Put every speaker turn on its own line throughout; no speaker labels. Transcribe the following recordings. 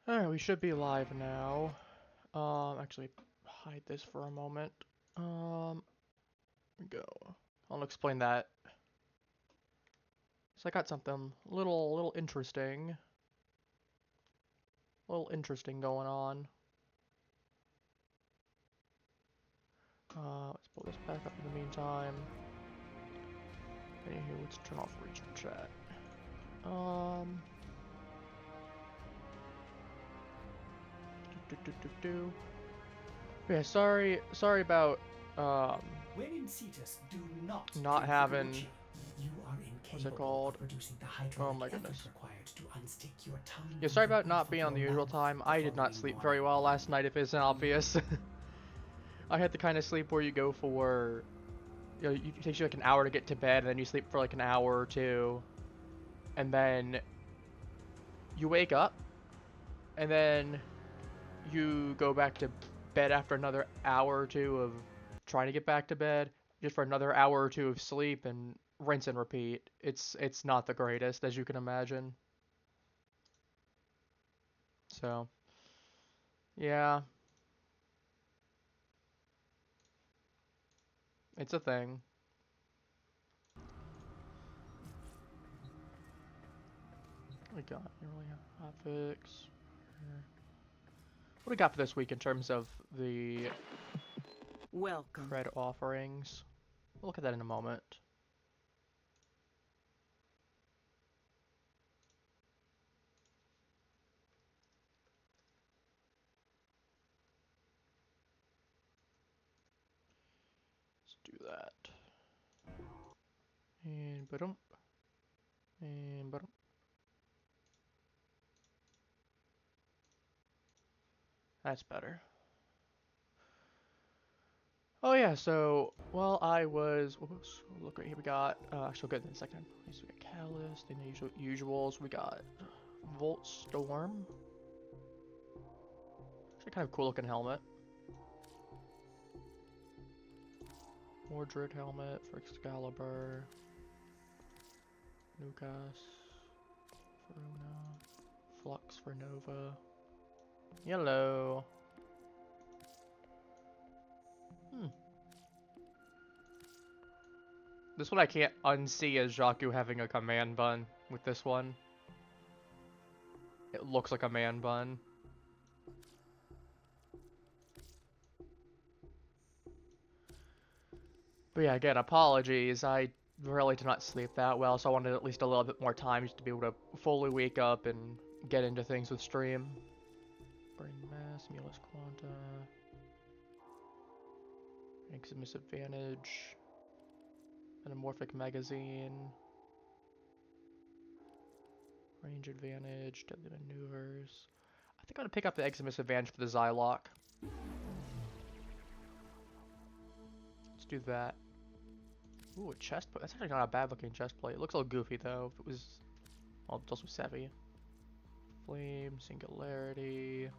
Alright, we should be live now. Actually, hide this for a moment. Go. I'll explain that. So I got something little interesting. Going on. Let's pull this back up in the meantime. Anywho, let's turn off regional chat. Yeah, sorry about
when in Cetus, do
not having
you are
what's it
incapable
called?
of producing the hydraulic
Oh my
effort
goodness.
required to unstick your tongue.
Yeah,
from
sorry
the
about
roof
not
of
being on the
your
usual
mouth
time.
the
I did not
following
sleep
morning.
very well last night, if it's obvious. I had the kind of sleep where you go for, it takes you like an hour to get to bed, and then you sleep for like an hour or two, and then you wake up, and then you go back to bed after another hour or two of trying to get back to bed, just for another hour or two of sleep, and rinse and repeat. It's not the greatest, as you can imagine. So, yeah, it's a thing. We got really hot fix. What do we got for this week in terms of the
Welcome.
cred offerings? We'll look at that in a moment. Let's do that. And ba-dum. And ba-dum. That's better. Oh yeah, so while I was, whoops, look right here, we got, actually we'll get in a second. So we got Callus, then the usuals, we got Volt Storm. Actually kind of cool looking helmet. Mordred helmet for Excalibur. Nukas. Verona. Flux for Nova. Yellow. This one I can't unsee as Jaku having a command bun with this one. It looks like a man bun. But yeah, again, apologies. I really did not sleep that well, so I wanted at least a little bit more time just to be able to fully wake up and get into things with stream. Brain Mass, Mulus Quanta. Eximus Advantage. Anamorphic Magazine. Range Advantage, Deadly Maneuvers. I think I'm gonna pick up the Eximus Advantage for the Zylock. Let's do that. Ooh, a chest plate. That's actually not a bad looking chest plate. It looks a little goofy though. If it was, well, it's also Savvy. Flame, Singularity.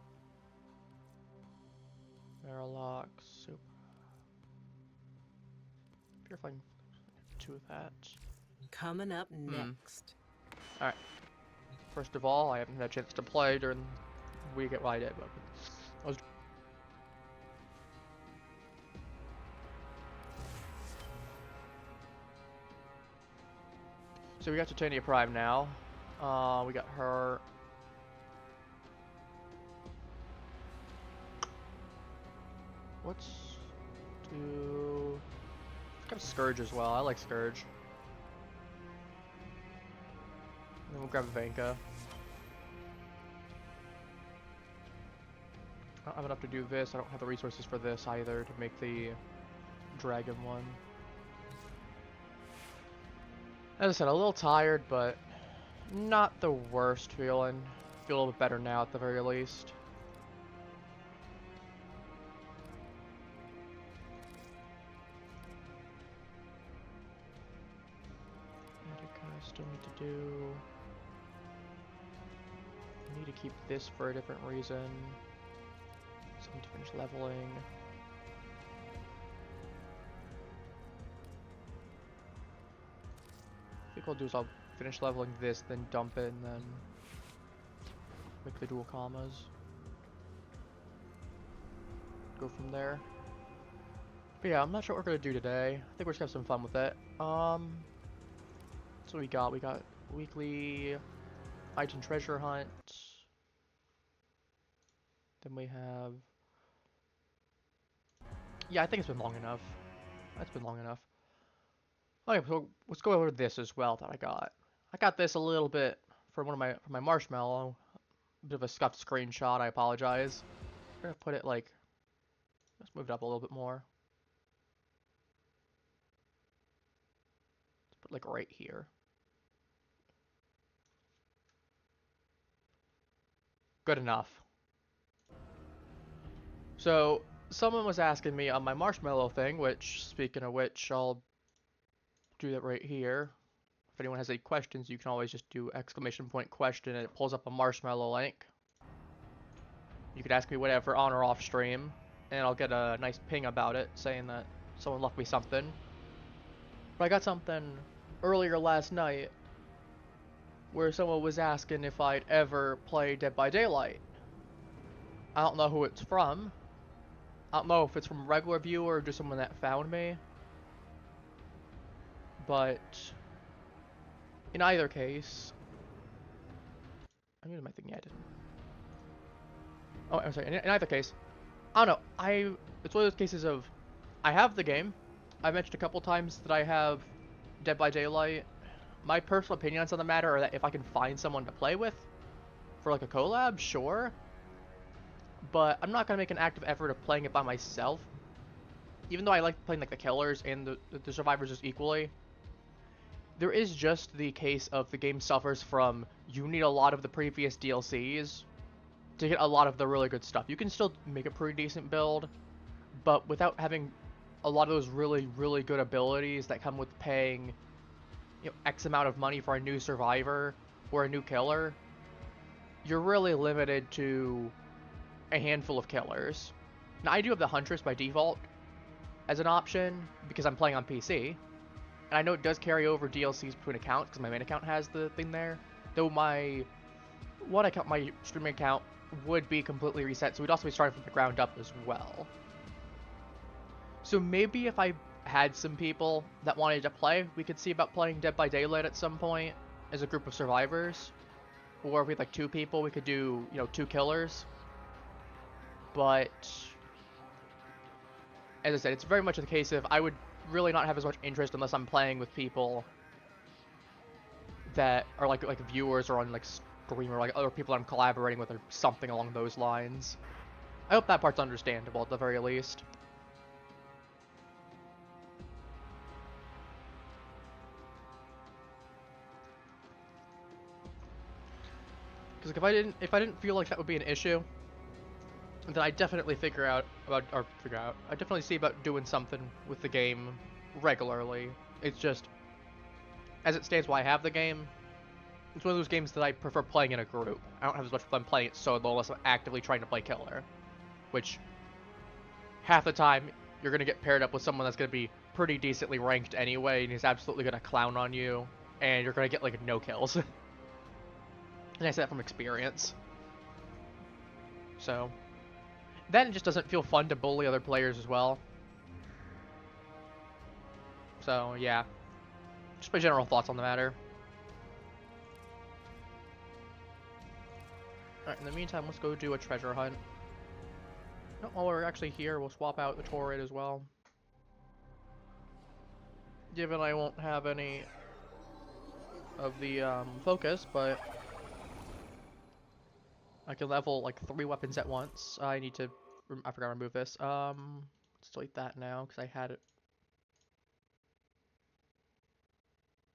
Marilock, Super. Purifying. Two of that.
Coming up next.
Alright. First of all, I haven't had a chance to play during the week. Well, I did, but I was. So we got Titania Prime now. We got her. Let's do. Got Scourge as well. I like Scourge. And then we'll grab Vanka. I don't have enough to do this. I don't have the resources for this either to make the dragon one. As I said, a little tired, but not the worst feeling. Feel a little bit better now at the very least. I still need to do. I need to keep this for a different reason. So I need to finish leveling. I think what I'll do is I'll finish leveling this, then dump it, and then make the dual commas. Go from there. But yeah, I'm not sure what we're gonna do today. I think we're just gonna have some fun with it. So we got weekly item treasure hunt. Then we have, yeah, I think it's been long enough. That's been long enough. Okay, so let's go over this as well that I got. I got this a little bit for my Marshmallow. A bit of a scuffed screenshot. I apologize. I'm gonna put it like, let's move it up a little bit more. Let's put like right here. Good enough. So someone was asking me on my Marshmallow thing, which, speaking of which, I'll do that right here. If anyone has any questions, you can always just do !question and it pulls up a Marshmallow link. You could ask me whatever on or off stream, and I'll get a nice ping about it saying that someone left me something. But I got something earlier last night where someone was asking if I'd ever play Dead by Daylight. I don't know who it's from. I don't know if it's from a regular viewer or just someone that found me. But in either case, I'm using my thing. Yeah, I didn't. Oh, I'm sorry. In either case, I don't know. It's one of those cases of I have the game. I've mentioned a couple times that I have Dead by Daylight. My personal opinions on the matter are that if I can find someone to play with for like a collab, sure. But I'm not gonna make an active effort of playing it by myself. Even though I like playing like the killers and the survivors just equally. There is just the case of the game suffers from you need a lot of the previous DLCs to get a lot of the really good stuff. You can still make a pretty decent build, but without having a lot of those really, really good abilities that come with paying, you know, X amount of money for a new survivor or a new killer, you're really limited to a handful of killers. Now, I do have the Huntress by default as an option because I'm playing on PC, and I know it does carry over DLCs between accounts because my main account has the thing there. Though my streaming account would be completely reset, so we'd also be starting from the ground up as well. So maybe if I had some people that wanted to play, we could see about playing Dead by Daylight at some point as a group of survivors. Or if we had like 2 people, we could do, you know, 2 killers. But as I said, it's very much the case of I would really not have as much interest unless I'm playing with people that are like viewers or on like stream or like other people I'm collaborating with or something along those lines. I hope that part's understandable at the very least. Because if I didn't feel like that would be an issue, then I definitely I definitely see about doing something with the game regularly. It's just, as it stands while I have the game, it's one of those games that I prefer playing in a group. I don't have as much fun playing it solo unless I'm actively trying to play killer. Which, half the time, you're going to get paired up with someone that's going to be pretty decently ranked anyway, and he's absolutely going to clown on you, and you're going to get like no kills. And I say that from experience. So, then it just doesn't feel fun to bully other players as well. So, yeah. Just my general thoughts on the matter. Alright, in the meantime, let's go do a treasure hunt. No, while we're actually here, we'll swap out the turret as well. Given I won't have any of the focus, but I can level like 3 weapons at once. I forgot to remove this. Let's delete that now because I had it.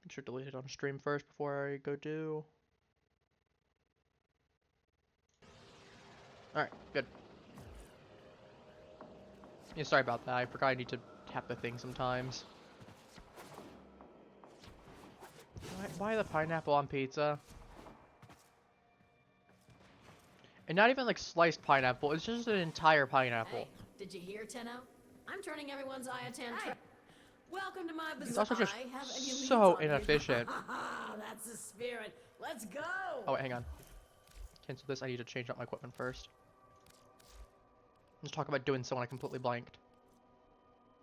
I should delete it on stream first before I go do. Alright, good. Yeah, sorry about that. I forgot I need to tap the thing sometimes. Why the pineapple on pizza? And not even like sliced pineapple, it's just an entire pineapple.
Hey, did you hear, Tenno? I'm turning everyone's eye attention. Welcome to my bazaar.
It's also just so inefficient.
That's the spirit. Let's go.
Oh, wait, hang on. Cancel this. I need to change out my equipment first. Let's talk about doing so when I completely blanked.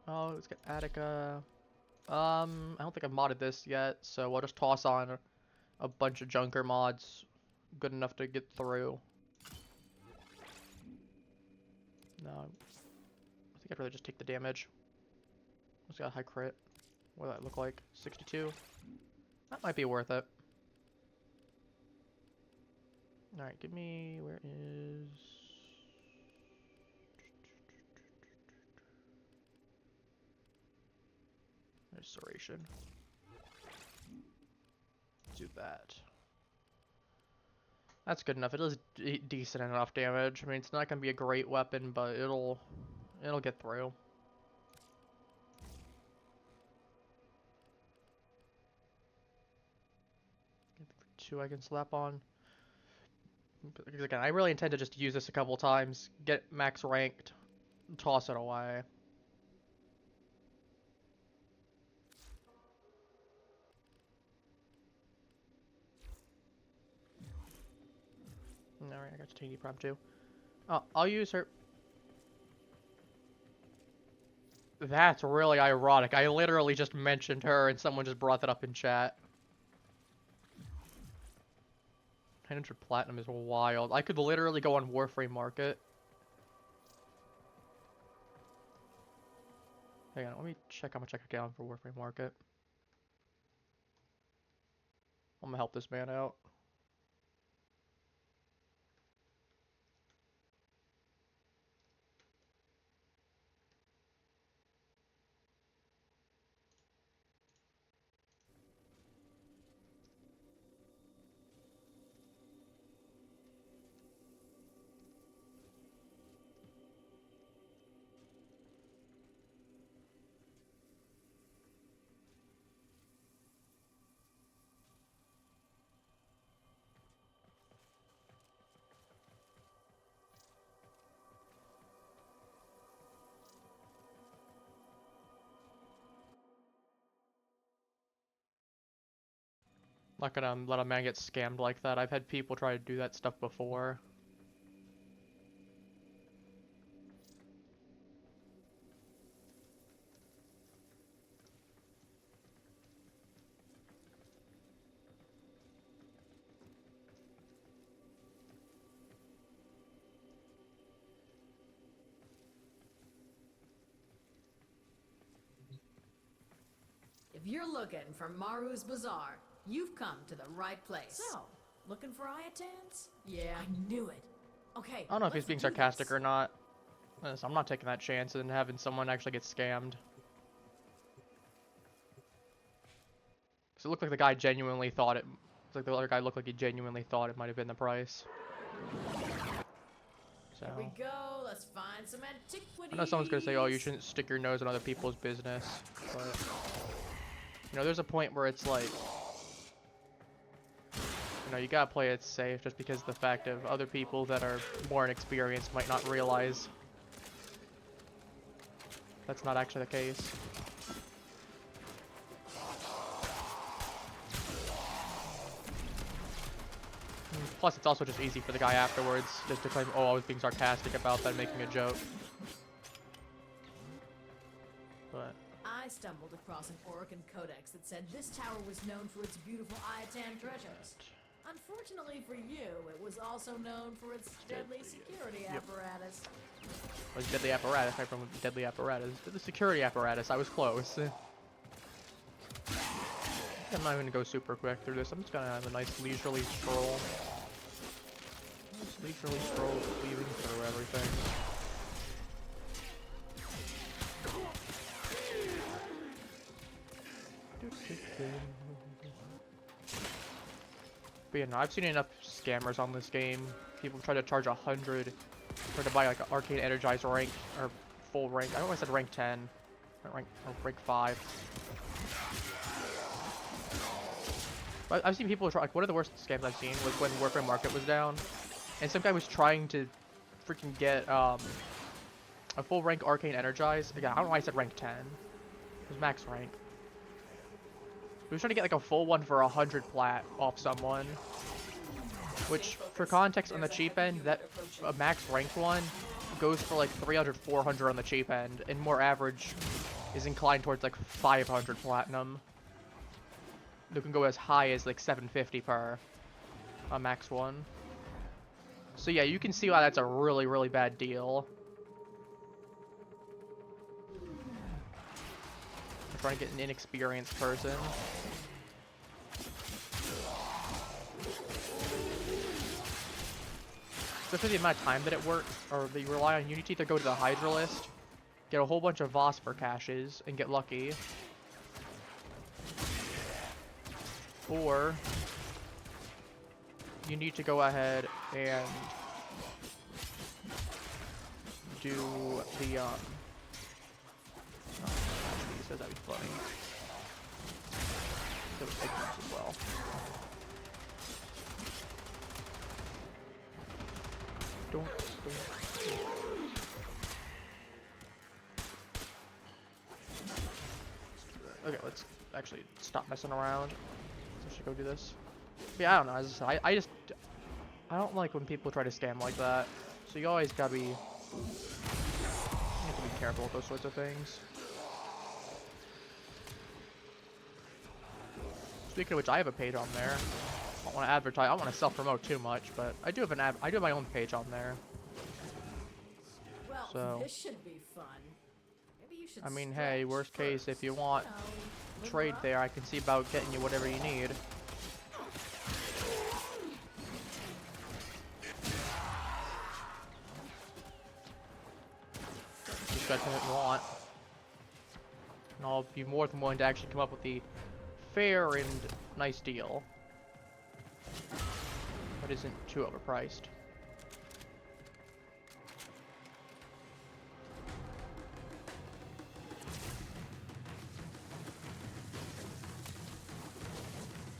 Oh, let's get Attica. I don't think I've modded this yet, so I'll just toss on a bunch of junker mods. Good enough to get through. No, I think I'd rather just take the damage. It's got a high crit. What does that look like? 62? That might be worth it. Alright, give me... Where is... Restoration. Do that. That's good enough. It is decent enough damage. I mean, it's not gonna be a great weapon, but it'll get through. Two I can slap on. Because again, I really intend to just use this a couple times, get max ranked, toss it away. Alright, I got Tiny Prop too. Oh, I'll use her. That's really ironic. I literally just mentioned her and someone just brought that up in chat. 900 platinum is wild. I could literally go on Warframe Market. Hang on, let me check how much I could get on for Warframe Market. I'm gonna help this man out. Not gonna let a man get scammed like that. I've had people try to do that stuff before.
If you're looking for Maru's Bazaar, you've come to the right place. So, looking for Iotans? Yeah, I knew it. Okay.
I don't know if he's being sarcastic or not. Listen, I'm not taking that chance and having someone actually get scammed. Because it looked like the guy genuinely thought it... It's like the other guy looked like he genuinely thought it might have been the price. So...
Here we go. Let's find some antiquities.
I know someone's gonna say, oh, you shouldn't stick your nose in other people's business. But... You know, there's a point where it's like... You know, you gotta play it safe just because of the fact of other people that are more inexperienced might not realize that's not actually the case. Plus, it's also just easy for the guy afterwards just to claim, oh, I was being sarcastic about that, making a joke. But...
I stumbled across an Orokin codex that said this tower was known for its beautiful Iotan treasures. Unfortunately for you, it was also known for its deadly security apparatus.
Was deadly apparatus? I from deadly apparatus. The security apparatus. I was close. I'm not going to go super quick through this. I'm just going to have a nice leisurely stroll. Nice leisurely stroll, weaving through everything. But yeah, no, I've seen enough scammers on this game. People try to charge 100 for to buy like an arcane energized rank or full rank. I always said rank 10, or rank 5. But I've seen people try. Like one of the worst scams I've seen was when Warframe Market was down, and some guy was trying to freaking get a full rank arcane energized. Again, I don't know why I said rank 10. It was max rank. He was trying to get like a full one for 100 plat off someone. Which, for context, on the cheap end, that a max ranked one goes for like 300, 400 on the cheap end, and more average is inclined towards like 500 platinum. They can go as high as like 750 per a max one. So yeah, you can see why that's a really, really bad deal. I'm trying to get an inexperienced person. Especially the amount of time that it works, or that you rely on, you need to either go to the Hydra list, get a whole bunch of Vexper caches, and get lucky. Or you need to go ahead and do the actually, he says that'd be funny. So it's ignorance as well. Don't. Okay, let's actually stop messing around. I should go do this. But yeah, I don't know. As I said, I don't like when people try to scam like that. So you always gotta be, you have to be careful with those sorts of things. Speaking of which, I have a page on there. I don't want to advertise. I don't want to self-promote too much, but I do have I do have my own page on there.
Well,
So
this should be fun. Maybe you should
I mean, hey, worst case, if you want
you know,
trade there, I can see about getting you whatever you need. Just got what you want. And I'll be more than willing to actually come up with the fair and nice deal. That isn't too overpriced.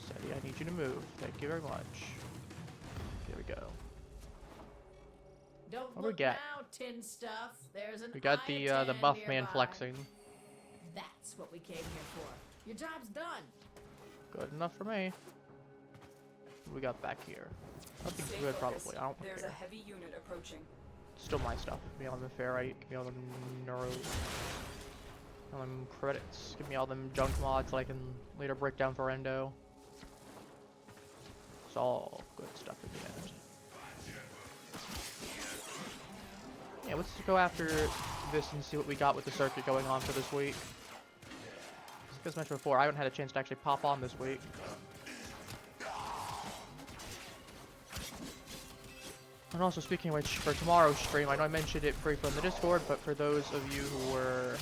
Sadie, I need you to move. Thank you very much. Here we go.
Don't
What do we
look
got?
now, tin stuff. There's an
We got the
Iatan
buff man
nearby.
flexing.
That's what we came here for. Your job's done.
Good enough for me. What do we got back here? Nothing good, probably. I don't
There's
care.
a heavy unit approaching.
Still my stuff. Give me all them ferrite. Give me all them neuro. All them credits. Give me all them junk mods that I can later break down for endo. It's all good stuff in the end. Yeah, let's go after this and see what we got with the circuit going on for this week. As mentioned before, I haven't had a chance to actually pop on this week. And also, speaking of which, for tomorrow's stream, I know I mentioned it briefly on the Discord, but for those of you who were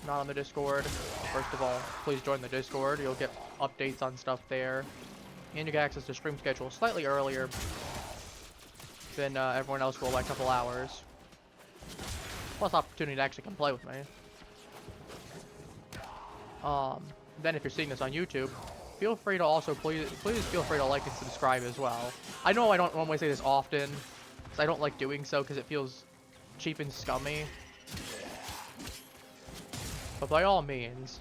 not on the Discord, first of all, please join the Discord. You'll get updates on stuff there. And you get access to stream schedule slightly earlier than everyone else will, like a couple hours. Plus opportunity to actually come play with me. Then if you're seeing this on YouTube, feel free to also please feel free to like and subscribe as well. I know I don't normally say this often, because I don't like doing so because it feels cheap and scummy. But by all means,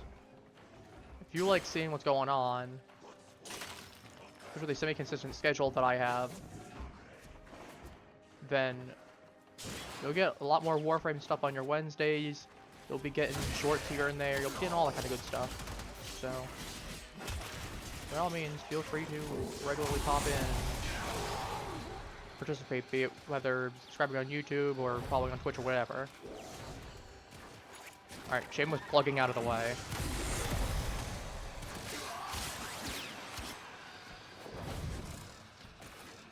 if you like seeing what's going on, especially the semi-consistent schedule that I have, then you'll get a lot more Warframe stuff on your Wednesdays. You'll be getting shorts here and there. You'll be getting all that kind of good stuff. So, by all means, feel free to regularly pop in, participate, be it whether subscribing on YouTube or following on Twitch or whatever. Alright, Shane was plugging out of the way.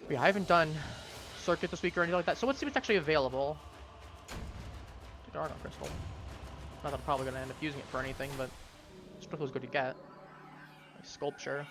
But yeah, I haven't done circuit this week or anything like that, so let's see what's actually available. The Argon Crystal. Not that I'm probably going to end up using it for anything, but it still feels good to get. Like sculpture.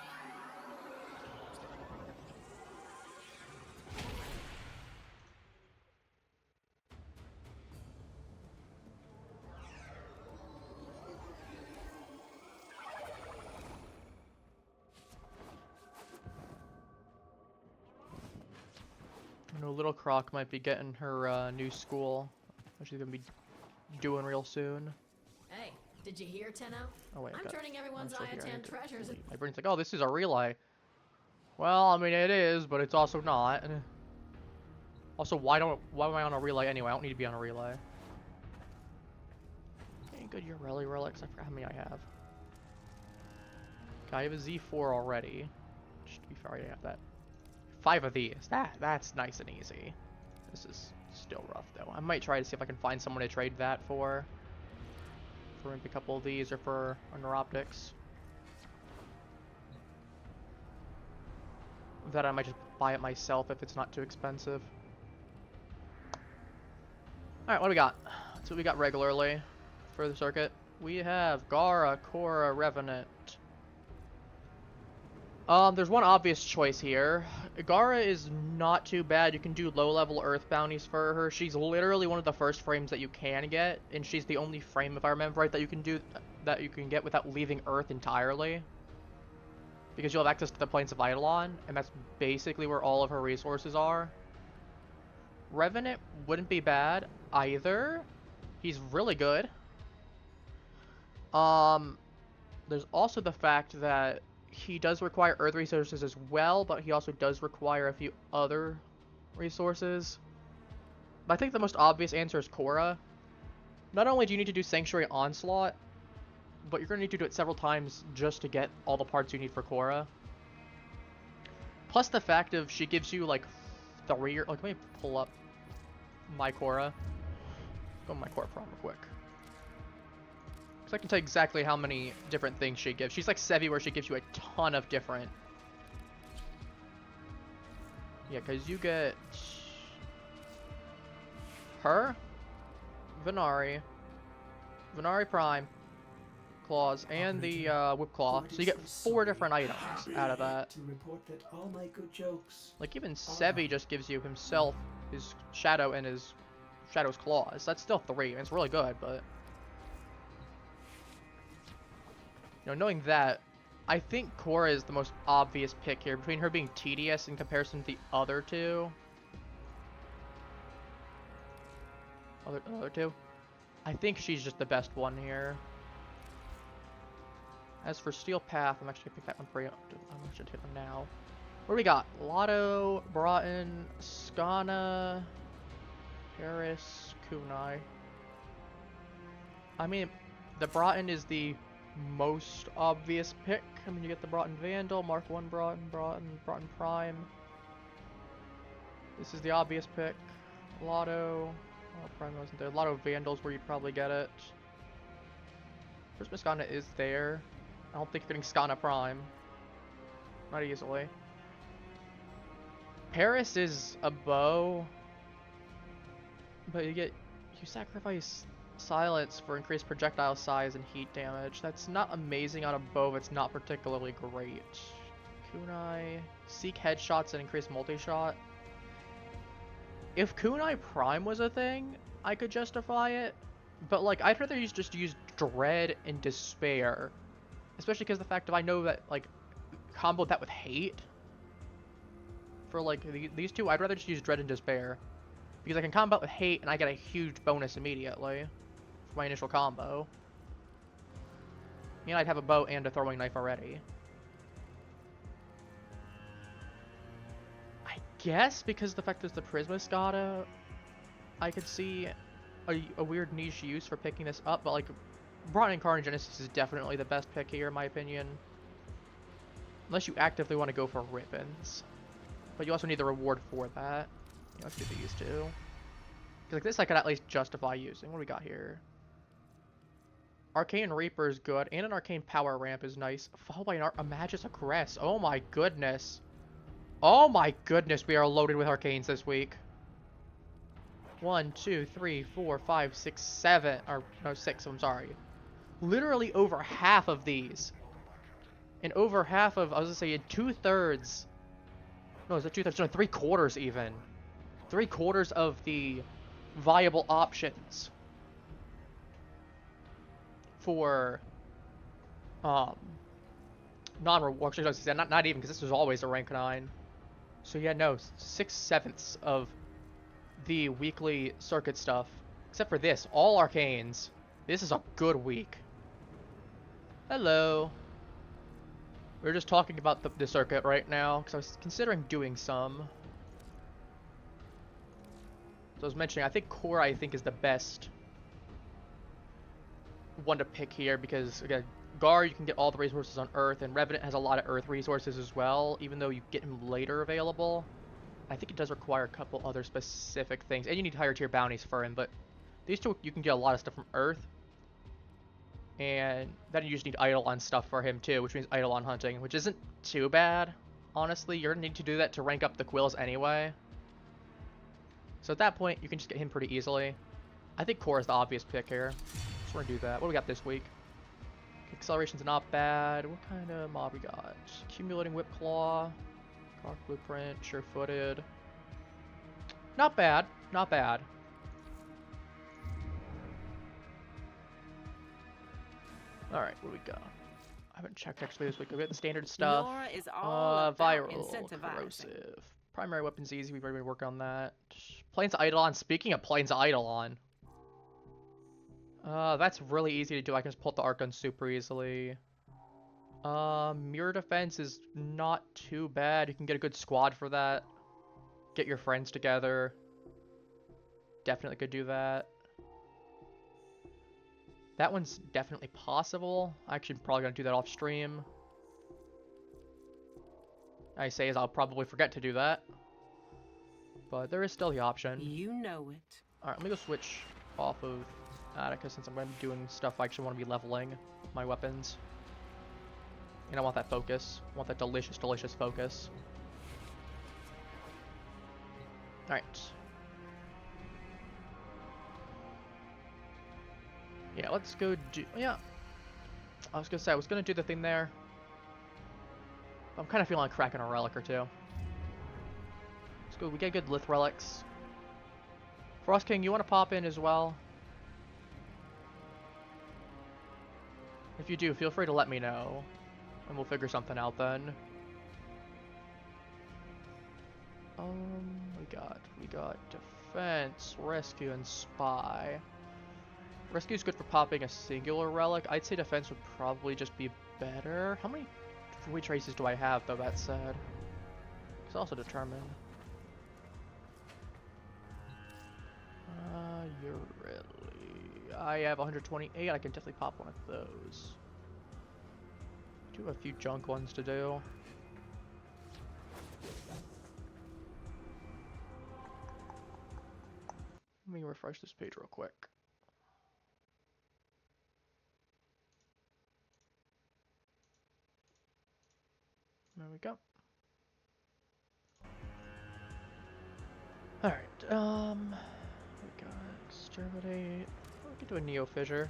I know Little Croc might be getting her new school, which she's going to be doing real soon.
Hey, did you hear, Tenno?
Oh wait,
I'm turning everyone's
still here. I
Iatan
need to
treasures.
delete. My brain's like, oh, this is a relay. Well, I mean it is, but it's also not. Also, why am I on a relay anyway? I don't need to be on a relay. Any good Ureli relics? I forgot how many I have. Okay, I have a Z4 already. Just to be fair, I have that. 5 of these. That's nice and easy. This is still rough though. I might try to see if I can find someone to trade that for maybe a couple of these or for a Neuroptics. That I might just buy it myself if it's not too expensive. Alright, what do we got? That's what we got regularly for the circuit. We have Gara, Korra, Revenant. There's one obvious choice here. Gara is not too bad. You can do low-level Earth bounties for her. She's literally one of the first frames that you can get, and she's the only frame, if I remember right, that you can get without leaving Earth entirely. Because you'll have access to the plains of Eidolon, and that's basically where all of her resources are. Revenant wouldn't be bad either. He's really good. There's also the fact that he does require Earth resources as well, but he also does require a few other resources. But I think the most obvious answer is Korra. Not only do you need to do Sanctuary Onslaught, but you're going to need to do it several times just to get all the parts you need for Korra. Plus the fact of she gives you like 3 or... Like, let me pull up my Korra. Go to my Korra prom real quick. Because I can tell you exactly how many different things she gives. She's like Sevi where she gives you a ton of different... Yeah, because you get... her, Venari Prime, Claws, and the Whip Claw. So you get 4 different items out of that.
To report that all my good jokes
Like even Sevi just gives you himself, his Shadow, and his Shadow's Claws. That's still 3, and it's really good, but... You know, knowing that, I think Korra is the most obvious pick here, between her being tedious in comparison to the other two. Other two? I think she's just the best one here. As for Steel Path, I'm actually gonna pick that one for you. I'm actually take one now. What do we got? Lotto, Broughton, Skana, Paris, Kunai. I mean, the Broughton is the most obvious pick. I mean, you get the Broughton Vandal, Mark 1 Broughton Prime. This is the obvious pick. Lotto. Oh, Prime wasn't there. Lotto Vandals where you'd probably get it. First Skana is there. I don't think you're getting Skana Prime. Not easily. Paris is a bow. But you sacrifice Silence for increased projectile size and heat damage. That's not amazing on a bow, but it's not particularly great. Kunai. Seek headshots and increase multi-shot. If Kunai Prime was a thing, I could justify it. But like, I'd rather just use Dread and Despair. Especially because the fact of I know that, like, combo that with Hate. For like, these two, I'd rather just use Dread and Despair. Because I can combo with Hate and I get a huge bonus immediately. For my initial combo. And I'd have a bow and a throwing knife already. I guess because the fact is the Prisma Skada, I could see a weird niche use for picking this up, but like Broughton Carnogenesis is definitely the best pick here in my opinion. Unless you actively want to go for Ribbons. But you also need the reward for that. Yeah, let's do these two. Like this I could at least justify using. What do we got here? Arcane Reaper is good, and an Arcane Power Ramp is nice. Followed by a Magus Aggress. Oh my goodness. Oh my goodness, we are loaded with Arcanes this week. 1, 2, 3, 4, 5, 6, 7. Or, no, 6, I'm sorry. Literally over half of these. And over half of, I was gonna say, 2/3. No, is it 2/3? No, 3/4 even. 3/4 of the viable options for non-reward. Actually, not even, because this was always a rank 9. So yeah, no, 6/7 of the weekly circuit stuff, except for this, all arcanes. This is a good week. Hello. We're just talking about the circuit right now, because I was considering doing some. So I was mentioning, I think Core, I think, is the best one to pick here, because, again, Gar, you can get all the resources on Earth, and Revenant has a lot of Earth resources as well, even though you get him later available. I think it does require a couple other specific things, and you need higher tier bounties for him, but these two, you can get a lot of stuff from Earth. And then you just need Eidolon stuff for him too, which means Eidolon hunting, which isn't too bad. Honestly, you're gonna need to do that to rank up the Quills anyway. So at that point, you can just get him pretty easily. I think Core is the obvious pick here. So we're gonna do that. What do we got this week? Acceleration's not bad. What kind of mob we got? Accumulating Whip Claw. Rock Blueprint, Sure-Footed. Not bad. Not bad. Alright, what do we got? I haven't checked actually this week. We got the standard stuff.
Nora is all about
Viral,
incentivizing.
corrosive. Primary weapon's easy. We've already been working on that. Plains Eidolon. Speaking of Plains Eidolon. That's really easy to do. I can just pull up the arc gun super easily. Mirror defense is not too bad. You can get a good squad for that. Get your friends together. Definitely could do that. That one's definitely possible. I actually probably gonna do that off stream. I say as I'll probably forget to do that. But there is still the option.
You know it.
Alright, let me go switch off of Attica since I'm going to be doing stuff I actually want to be leveling my weapons. And I want that focus. I want that delicious, delicious focus. Alright. Yeah, let's go do... Yeah. I was going to say, I was going to do the thing there. I'm kind of feeling like cracking a relic or two. Let's go. We get good Lith relics. Frost King, you want to pop in as well? If you do, feel free to let me know. And we'll figure something out then. We got defense, rescue, and spy. Rescue's good for popping a singular relic. I'd say defense would probably just be better. How many free traces do I have, though, that said? It's also determined. You're really... I have 128. I can definitely pop one of those. Do have a few junk ones to do. Let me refresh this page real quick. There we go. Alright, we got exterminate. We could do a Neo Fissure.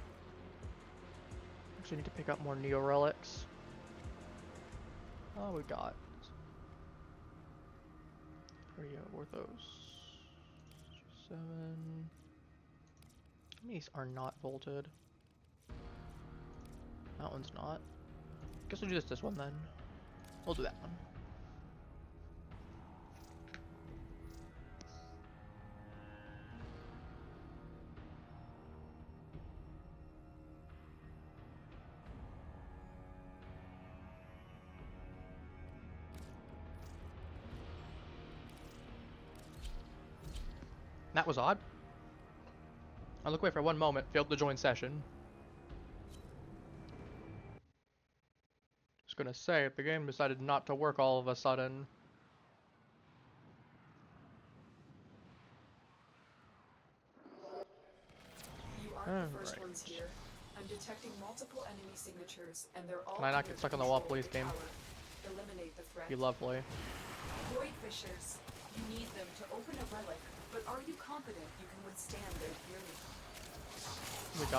Actually need to pick up more Neo relics. Oh, we got 3 Orthos. 7. These are not bolted. That one's not. Guess we'll do this one then. We'll do that one. That was odd. I look away for one moment, failed to join session. Just gonna say, the game decided not to work all of a sudden.
You aren't the first ones here. I'm detecting multiple enemy signatures, and they're all.
Can I not get stuck on the wall, please, game?
Eliminate the threat.
Be lovely.
Void fissures. You need them to open a relic, but are you confident you can withstand their fury?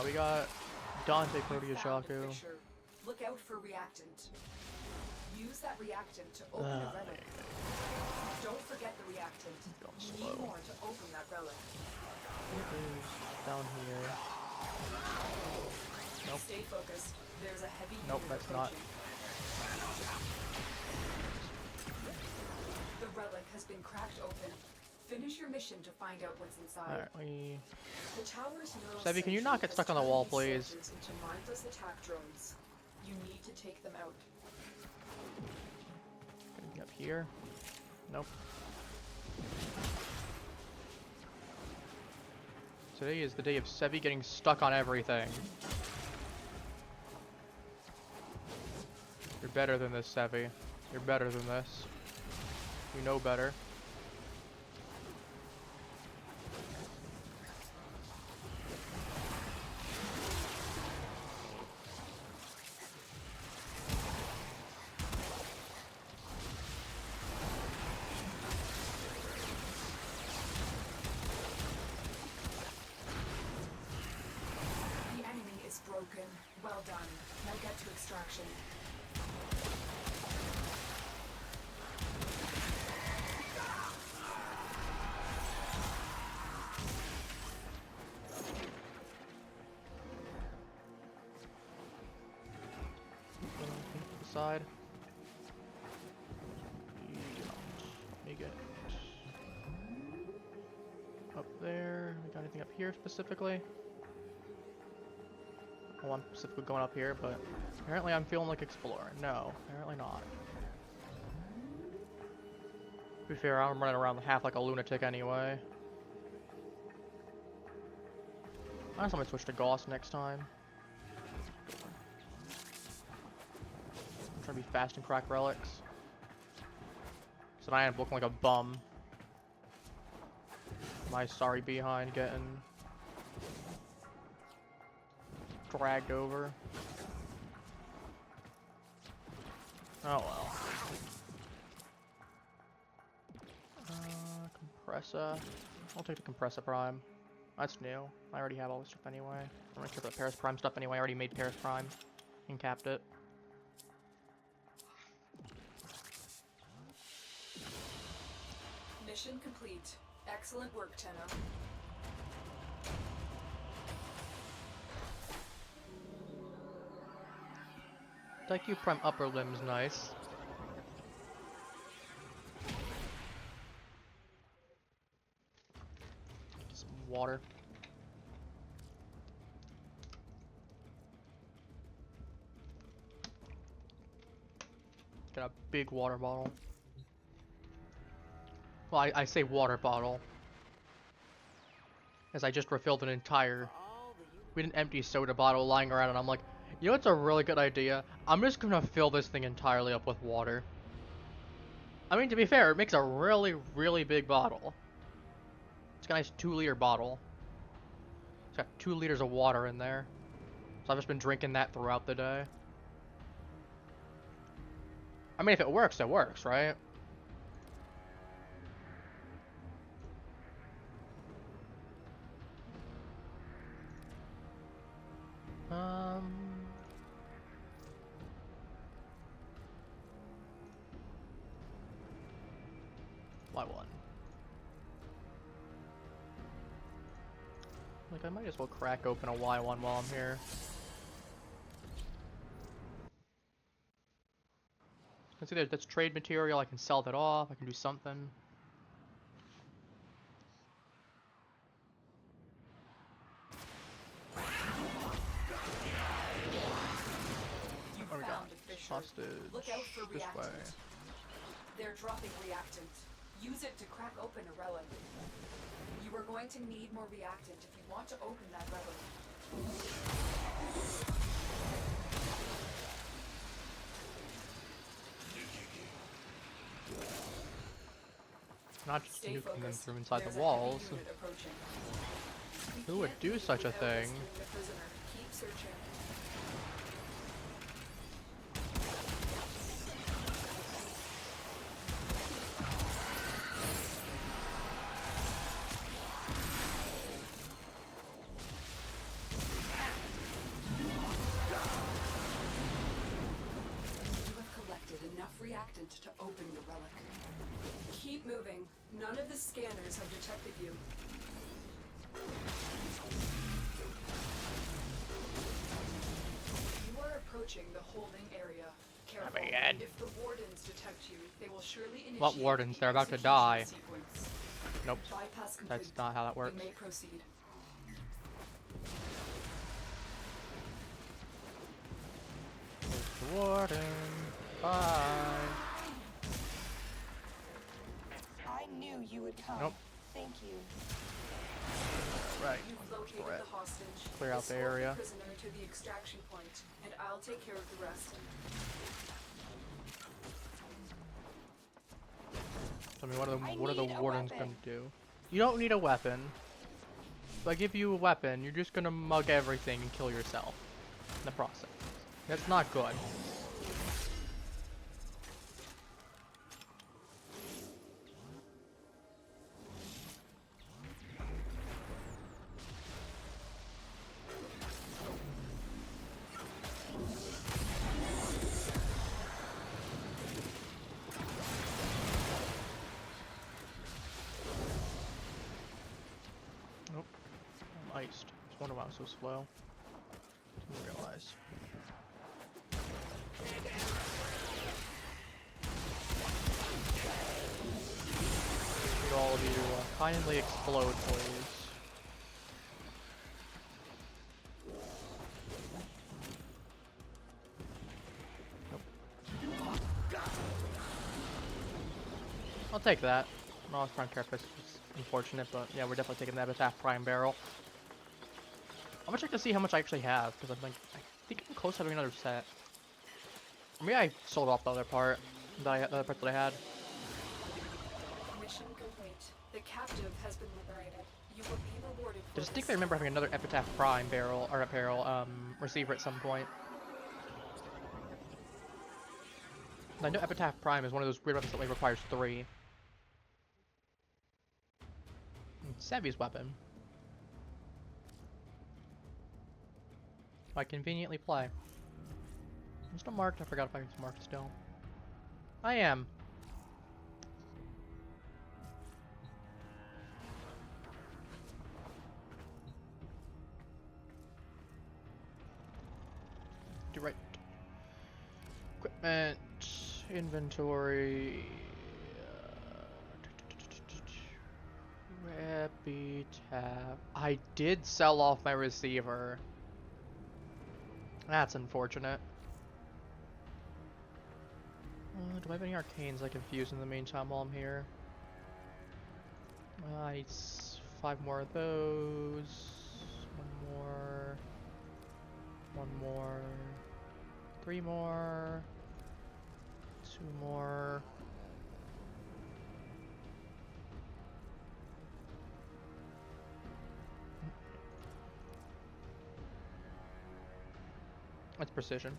We got Dante, Protea,
Found a
Shaku.
fissure. Look out for reactant. Use that reactant to open a relic. Don't forget the reactant. You need more to open that relic.
It is down here. Nope.
Stay focused. There's a heavy
Nope,
unit
that's not.
approaching. The relic has been cracked open. Finish your mission to find out what's inside.
Alright, we...
The tower's neural
Sevy, can you not get stuck on the wall, please?
Into mindless attack drones. You need to take them out.
here? Nope. Today is the day of Sevi getting stuck on everything. You're better than this, Sevi. You're better than this. You know better.
The enemy is broken. Well done. Now get to extraction.
Side. Make it up there. We got anything up here specifically? Oh, I'm specifically going up here, but apparently I'm feeling like exploring. No, apparently not. To be fair, I'm running around half like a lunatic anyway. I guess I'm gonna switch to Gauss next time. Trying to be fast and crack relics. So I end up looking like a bum. My sorry behind getting dragged over. Oh well. Compressor. I'll take the Compressor Prime. That's new. I already have all this stuff anyway. I'm gonna keep the Paris Prime stuff anyway. I already made Paris Prime and capped it.
Mission complete. Excellent work, Tenno.
Thank you, Prime Upper Limb's nice. Some water. Got a big water bottle. Well, I say water bottle, as I just refilled an entire, we had an empty soda bottle lying around, and I'm like, you know what's a really good idea? I'm just gonna fill this thing entirely up with water. I mean, to be fair, it makes a really, really big bottle. It's got a nice 2-liter bottle. It's got 2 liters of water in there. So I've just been drinking that throughout the day. I mean, if it works, right? Why one? Like, I might as well crack open a Y1 while I'm here. Let's see, that's trade material. I can sell that off. I can do something.
You
Oh, we got
found a fissure.
hostage
Look out for
this
reactant.
way.
They're dropping reactant. Use it to crack open a relic. You are going to need more reactant if you want to open that relic.
Not just
Stay
nuking them
focused.
from inside
There's
the
a
walls.
heavy unit approaching. We
Who would
can't
do
leave
such a
without
thing?
rescuing the prisoner. Keep searching. You have collected enough reactant to open the relic. Keep moving. None of the scanners have detected you. You are approaching the holding area. Careful.
bad.
If the wardens detect you, they will surely initiate
What wardens?
the
They're about to
execution
die.
sequence.
Nope.
Bypass complete.
That's not how that works.
You may proceed.
There's the warden. Bye.
knew you would come.
Nope.
Thank you.
Right.
You've located
Threat.
the hostage.
Clear out the
Escort
area.
prisoner to the extraction point, and I'll take care of the rest.
So, I mean, what are
I
the
need a
wardens
weapon.
gonna do? You don't need a weapon. If I give you a weapon, you're just gonna mug everything and kill yourself in the process. That's not good. Nope. I'm iced. I was wondering why I was so slow. Didn't realize. Could all of you kindly explode, please? Nope. I'll take that. No, I was trying to carapace. It's unfortunate, but yeah, we're definitely taking that Epitaph Prime Barrel. I'm gonna check to see how much I actually have, because I think I'm close to having another set. Or maybe I sold off the other part, the other part that I had.
Mission complete. The captive has been liberated. You will be rewarded
I
for
just think
this.
I remember having another Epitaph Prime barrel, or receiver at some point. I know Epitaph Prime is one of those weird weapons that only requires 3. Savvy's weapon. I conveniently play. I'm still marked. I forgot if I was marked still. I am. Do right. Equipment, inventory. Epitaph. I did sell off my receiver. That's unfortunate. Do I have any arcanes I can fuse in the meantime while I'm here? Nice. 5 more of those. 1 more. 1 more. 3 more. 2 more. That's precision.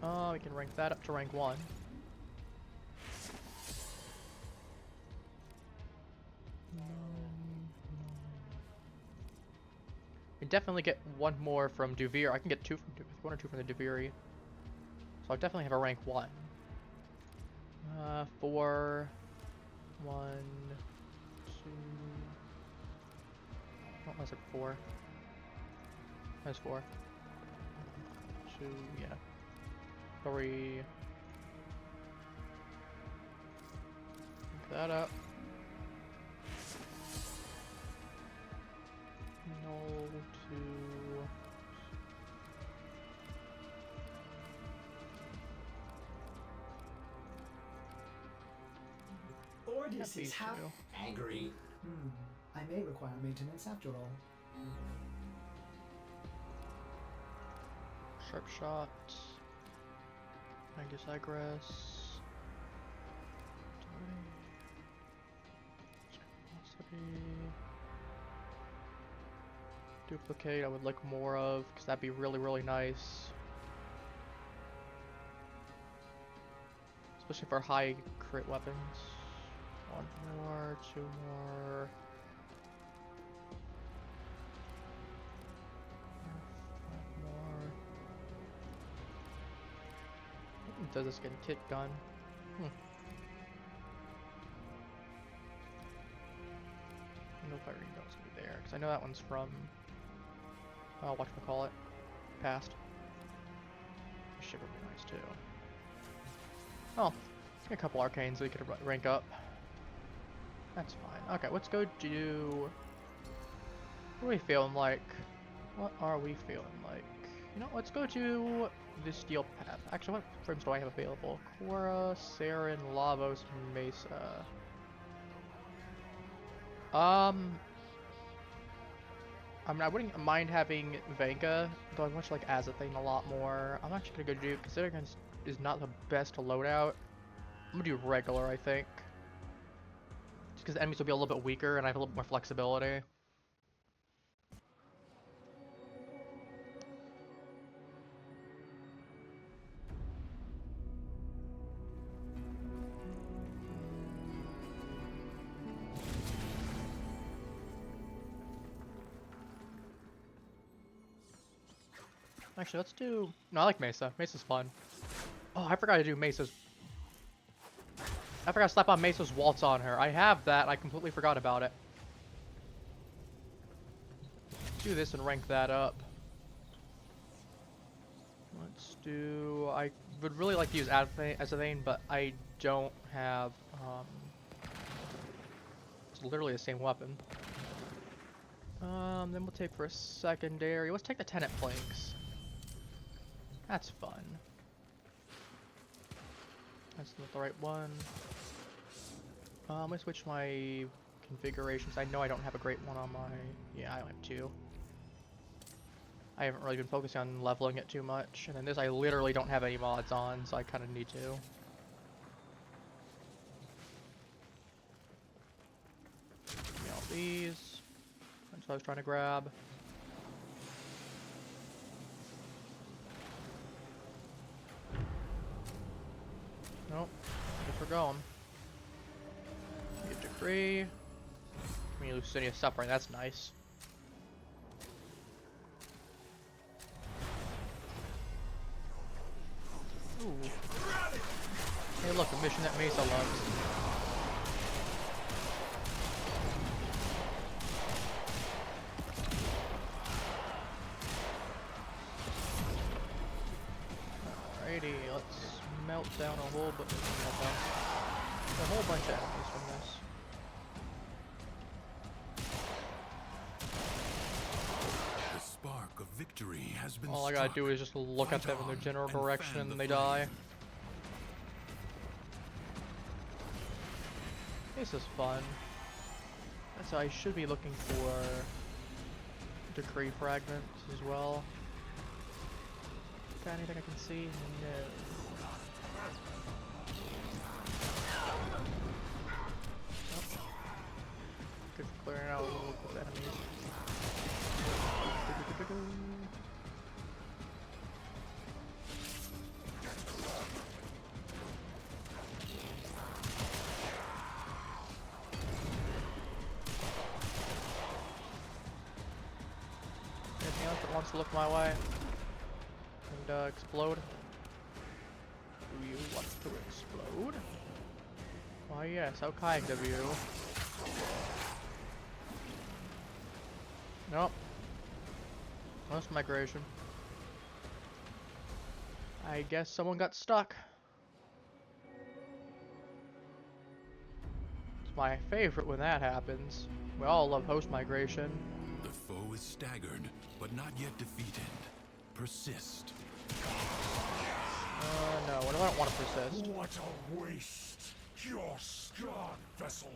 We can rank that up to rank 1. We definitely get 1 more from Duvir. I can get 2 from 1 or 2 from the Duviri. So I definitely have a rank 1. 4. 1. 2. What was it? 4. That's 4. 2. Yeah. 3. Pick that up. No, 2.
Ordis
These
is half
two.
angry. I may require maintenance after all.
Sharp shot. Magus Aggress. Duplicate I would like more of, because that'd be really, really nice. Especially for high crit weapons. 1 more, 2 more. 5 more. Does this get a kit gun? I don't know if I already know it's gonna be there, because I know that one's from whatchamacallit, past. This shit would be nice too. Oh, a couple arcanes that you could rank up. That's fine. Okay, let's go do. What are we feeling like? What are we feeling like? You know, let's go to the Steel Path. Actually, what frames do I have available? Cora, Saren, Lavos, Mesa. I mean, I wouldn't mind having Venka, though I much like Azathain a lot more. I'm actually gonna go do, considering is not the best loadout, I'm gonna do regular, I think. Just because the enemies will be a little bit weaker and I have a little bit more flexibility. Actually, let's do... No, I like Mesa. Mesa's fun. Oh, I forgot to do Mesa's... I forgot to slap on Mesa's Waltz on her. I have that. I completely forgot about it. Let's do this and rank that up. Let's do... I would really like to use Azathain, but I don't have... It's literally the same weapon. Then we'll take for a secondary... Let's take the Tenant Planks. That's fun. That's not the right one. Let me switch my configurations. I know I don't have a great one on my... Yeah, I only have two. I haven't really been focusing on leveling it too much. And then this I literally don't have any mods on, so I kind of need to. Give me all these. That's what I was trying to grab. Nope. Guess we're going. Get Decree. I mean, Lucinia Suffering, that's nice. Ooh. Hey look, a mission that Mesa loves. Alrighty, let's melt down a whole bunch of enemies from this.
The spark of victory has been
All I gotta do is just look at them in their general direction and then they die. This is fun. So I should be looking for Decree fragments as well. Got anything I can see? No. Nope. Good for clearing out a little with enemies. Anything else that wants to look my way? And explode? Do you want to explode? Why yes, how kind of you. Nope. Most migration. I guess someone got stuck. It's my favorite when that happens. We all love host migration.
The foe is staggered, but not yet defeated. Persist.
No, I don't want to persist.
What a waste! Your scarred vessel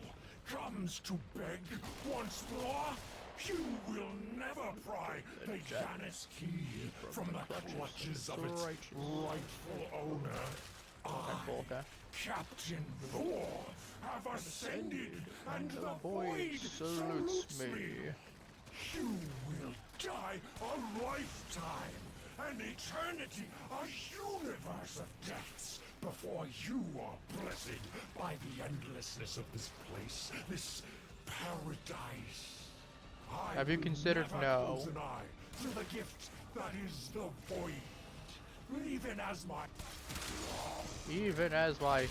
comes to beg once more? You will never pry the Janus key from the clutches of its rightful owner. I, Captain Thor, have ascended, and the void salutes me. You will die a lifetime, an eternity, a universe of deaths, before you are blessed by the endlessness of this place, this paradise.
Have you considered no?
Close an eye to the gift that is the void, even as my.
I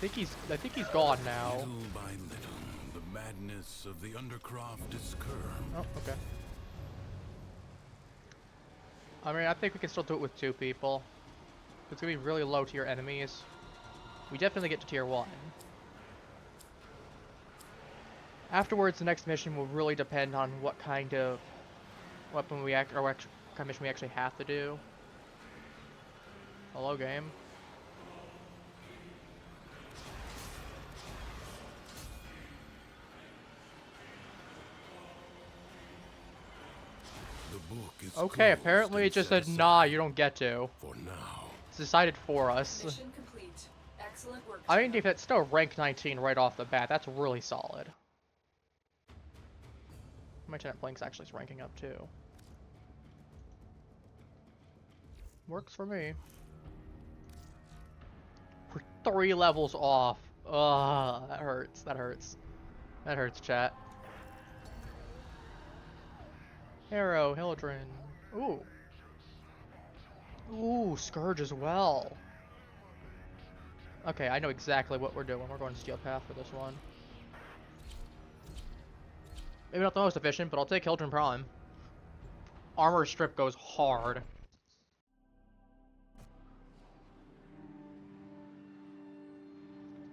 think he's gone now.
Little by little, the madness of the Undercroft is curbed.
Oh, okay. I mean, I think we can still do it with 2 people. It's gonna be really low tier enemies. We definitely get to tier 1. Afterwards, the next mission will really depend on what kind of weapon we what kind of mission we actually have to do. Hello, game.
The book is
Okay,
closed
apparently
and
it just
set
said, nah,
aside
you don't get to.
for now.
It's decided for us.
Mission complete. Excellent work.
I mean,
China.
if it's still rank 19 right off the bat, that's really solid. My Lieutenant Blank's actually is ranking up too. Works for me. We're 3 levels off. Ugh, that hurts. That hurts. That hurts, chat. Arrow, Hildren. Ooh. Ooh, Scourge as well. Okay, I know exactly what we're doing. We're going Steel Path for this one. Maybe not the most efficient, but I'll take Hildren Prime. Armor Strip goes hard.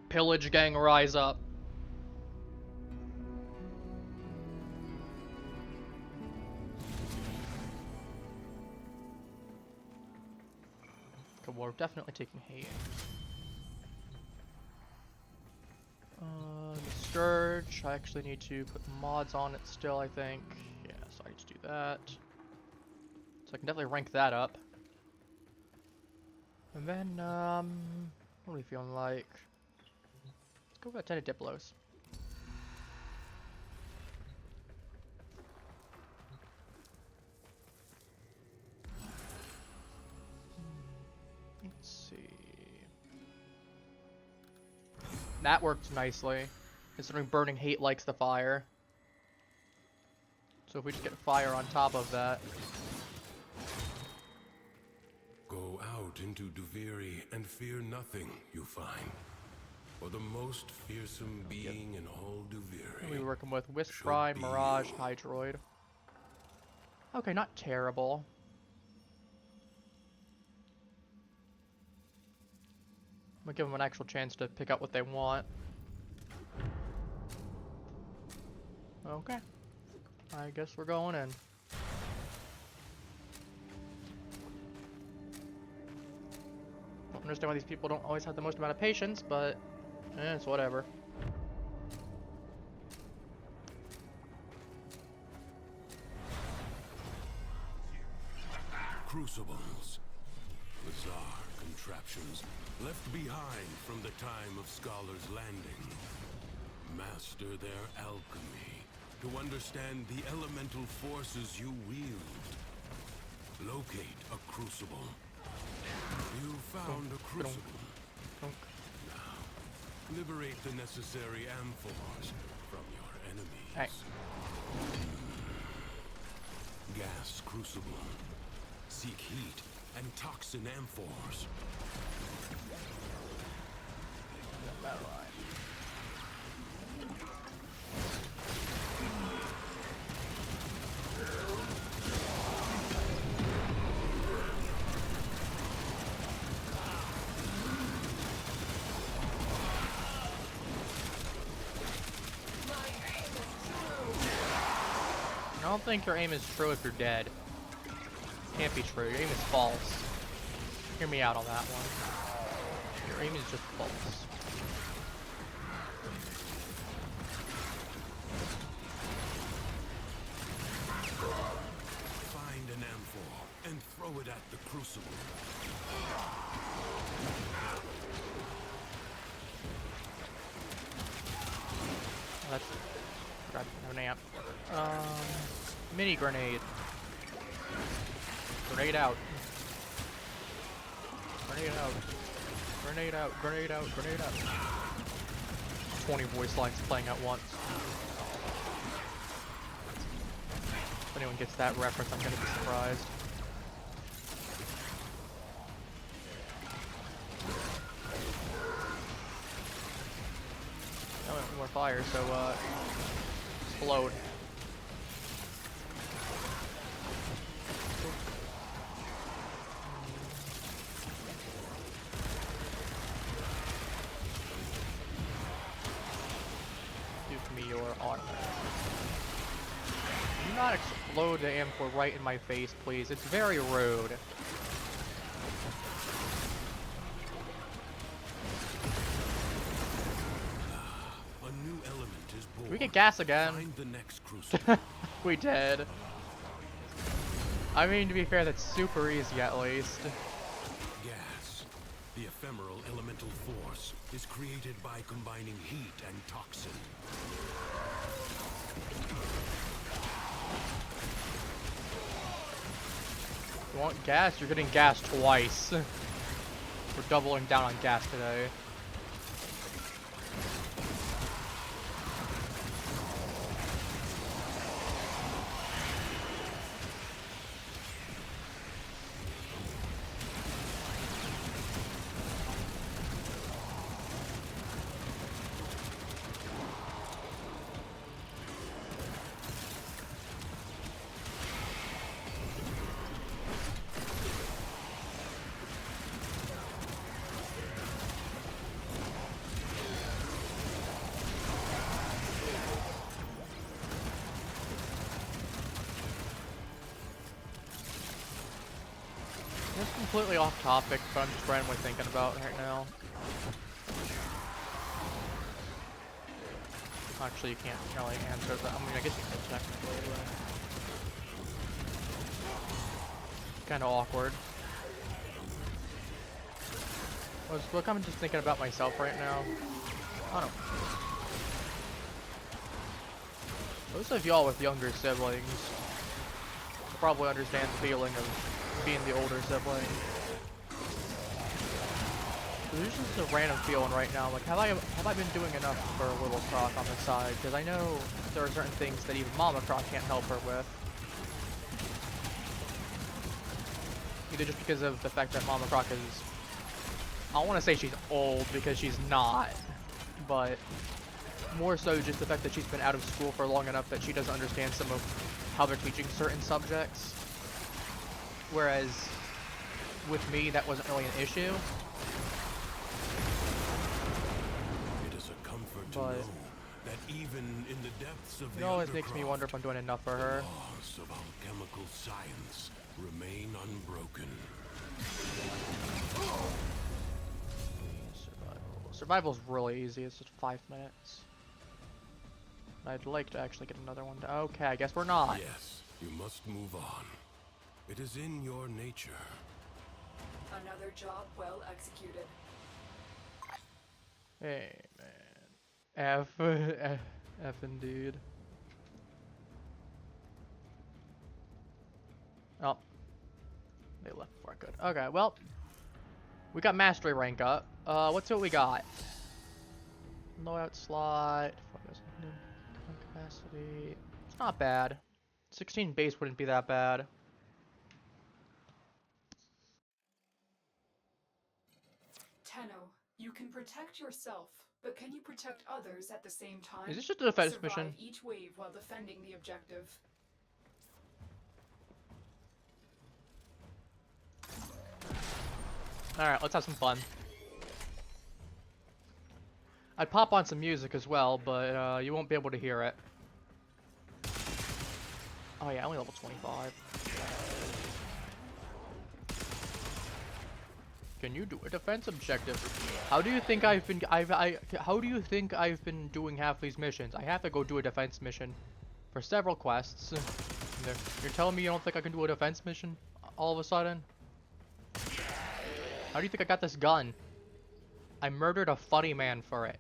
Pillage Gang rise up. Okay, we're definitely taking hate. The Scourge, I actually need to put mods on it still, I think. Yeah, so I need to do that. So I can definitely rank that up. And then, what are we feeling like? Let's go with 10 Diplos. Let's see. That worked nicely, considering Burning Hate likes the fire. So if we just get fire on top of that.
Go out into Duviri and fear nothing, you find. For the most fearsome being in all Duviri.
We were working with Wisp
should
Prime,
be
Mirage,
you.
Hydroid. Okay, not terrible. I'm gonna give them an actual chance to pick out what they want. Okay. I guess we're going in. Don't understand why these people don't always have the most amount of patience, but it's whatever.
Crucibles. Bizarre contraptions left behind from the time of Scholar's Landing. Master their alchemy to understand the elemental forces you wield. Locate a crucible. You found a crucible. Now, liberate the necessary amphors from your enemies.
Hey.
Gas crucible. Seek heat and toxin amphors.
I don't think your aim is true if you're dead. Can't be true. Your aim is false. Hear me out on that one. Your aim is just false.
Find an amphor and throw it at the crucible.
Let's grab an amp. Mini grenade. Grenade out. Grenade out. Grenade out. Grenade out. Grenade out. 20 voice lines playing at once. If anyone gets that reference, I'm gonna be surprised. Oh, more fire, so explode. Give me your armor. Do not explode the amphor right in my face, please. It's very rude.
A new element is born.
We get gas again.
Find the next crucible.
We did. I mean, to be fair, that's super easy at least.
Gas, the ephemeral elemental force, is created by combining heat and toxin.
You want gas? You're getting gas twice. We're doubling down on gas today. It's completely off topic, but I'm just randomly thinking about it right now. Actually, you can't really answer that. I mean, I guess you could technically, but kind of awkward. Look, I'm just thinking about myself right now. I don't know. Those of y'all with younger siblings probably understand the feeling of being the older sibling. There's just a random feeling right now, like, have I been doing enough for Little Croc on the side? Because I know there are certain things that even Mama Croc can't help her with. Either just because of the fact that Mama Croc is, I don't want to say she's old, because she's not, but more so just the fact that she's been out of school for long enough that she doesn't understand some of how they're teaching certain subjects. Whereas with me, that wasn't really an issue.
It is a comfort to know that even in the depths of
it
the
always makes me wonder if I'm doing enough for her.
the laws of alchemical science remain unbroken.
Survival. Survival's really easy. It's just 5 minutes. I'd like to actually get another one. Okay, I guess we're not.
Yes, you must move on. It is in your nature.
Another job well executed.
Hey, man. F indeed. Oh. They left before I could. Okay, well. We got mastery rank up. What's what we got? Loadout slot. Focus capacity. It's not bad. 16 base wouldn't be that bad.
Tenno, you can protect yourself, but can you protect others at the same time?
Is this just a defense
Survive
mission?
each wave while defending the objective.
Alright, let's have some fun. I'd pop on some music as well, but you won't be able to hear it. Oh yeah, only level 25. Can you do a defense objective? How do you think I've been doing half these missions? I have to go do a defense mission for several quests. You're telling me you don't think I can do a defense mission all of a sudden? How do you think I got this gun? I murdered a funny man for it.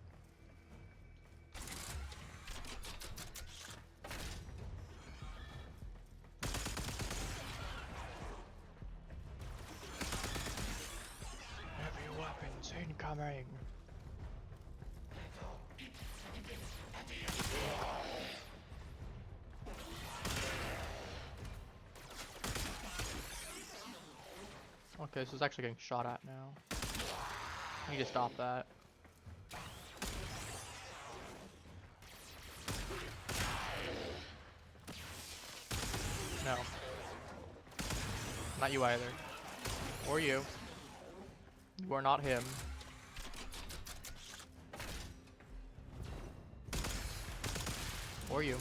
Heavy weapons incoming. Okay, this is actually getting shot at now. I need to stop that. No. Not you either. Or you. You are not him. Or you.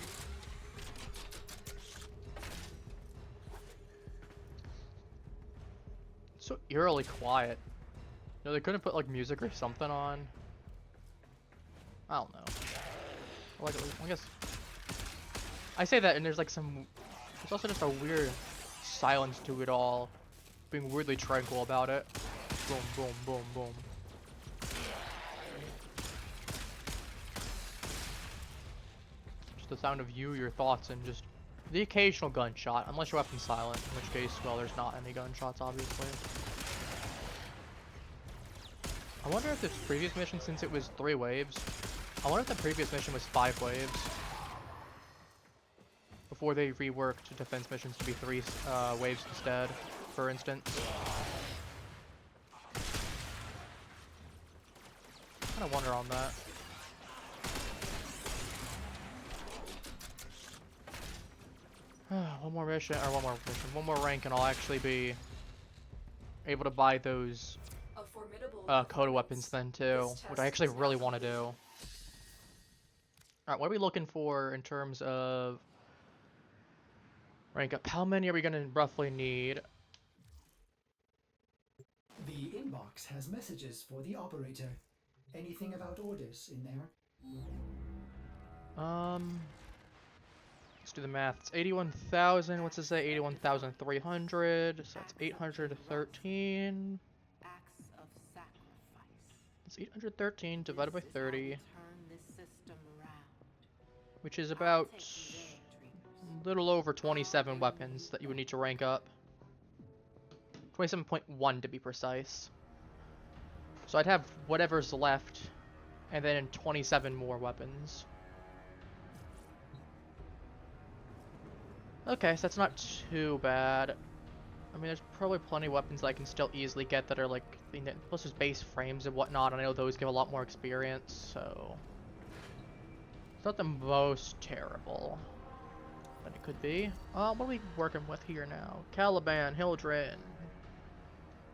It's so eerily quiet. You know, they couldn't put like music or something on. I don't know. Like, I guess I say that, and there's like some. There's also just a weird silence to it all, being weirdly tranquil about it. Boom, boom, boom, boom. Just the sound of you, your thoughts, and just the occasional gunshot, unless your weapon's silent, in which case, well, there's not any gunshots, obviously. I wonder if this previous mission, since it was 3 waves, I wonder if the previous mission was 5 waves. Before they reworked defense missions to be 3 waves instead, for instance. I kind of wonder on that. One more rank, and I'll actually be able to buy those Coda weapons then too, which I actually really want to do. Alright, what are we looking for in terms of rank up? How many are we going to roughly need?
The inbox has messages for the operator. Anything about orders in there?
Let's do the math. It's 81,000. What's it say? 81,300. So that's 813.
Acts of sacrifice.
It's 813 divided by 30,
Turn this system around.
which is about a little over 27 weapons that you would need to rank up. 27.1 to be precise. So I'd have whatever's left, and then 27 more weapons. Okay, so that's not too bad. I mean, there's probably plenty of weapons that I can still easily get that are like, plus there's base frames and whatnot, and I know those give a lot more experience, so it's not the most terrible that it could be. What are we working with here now? Caliban, Hildren,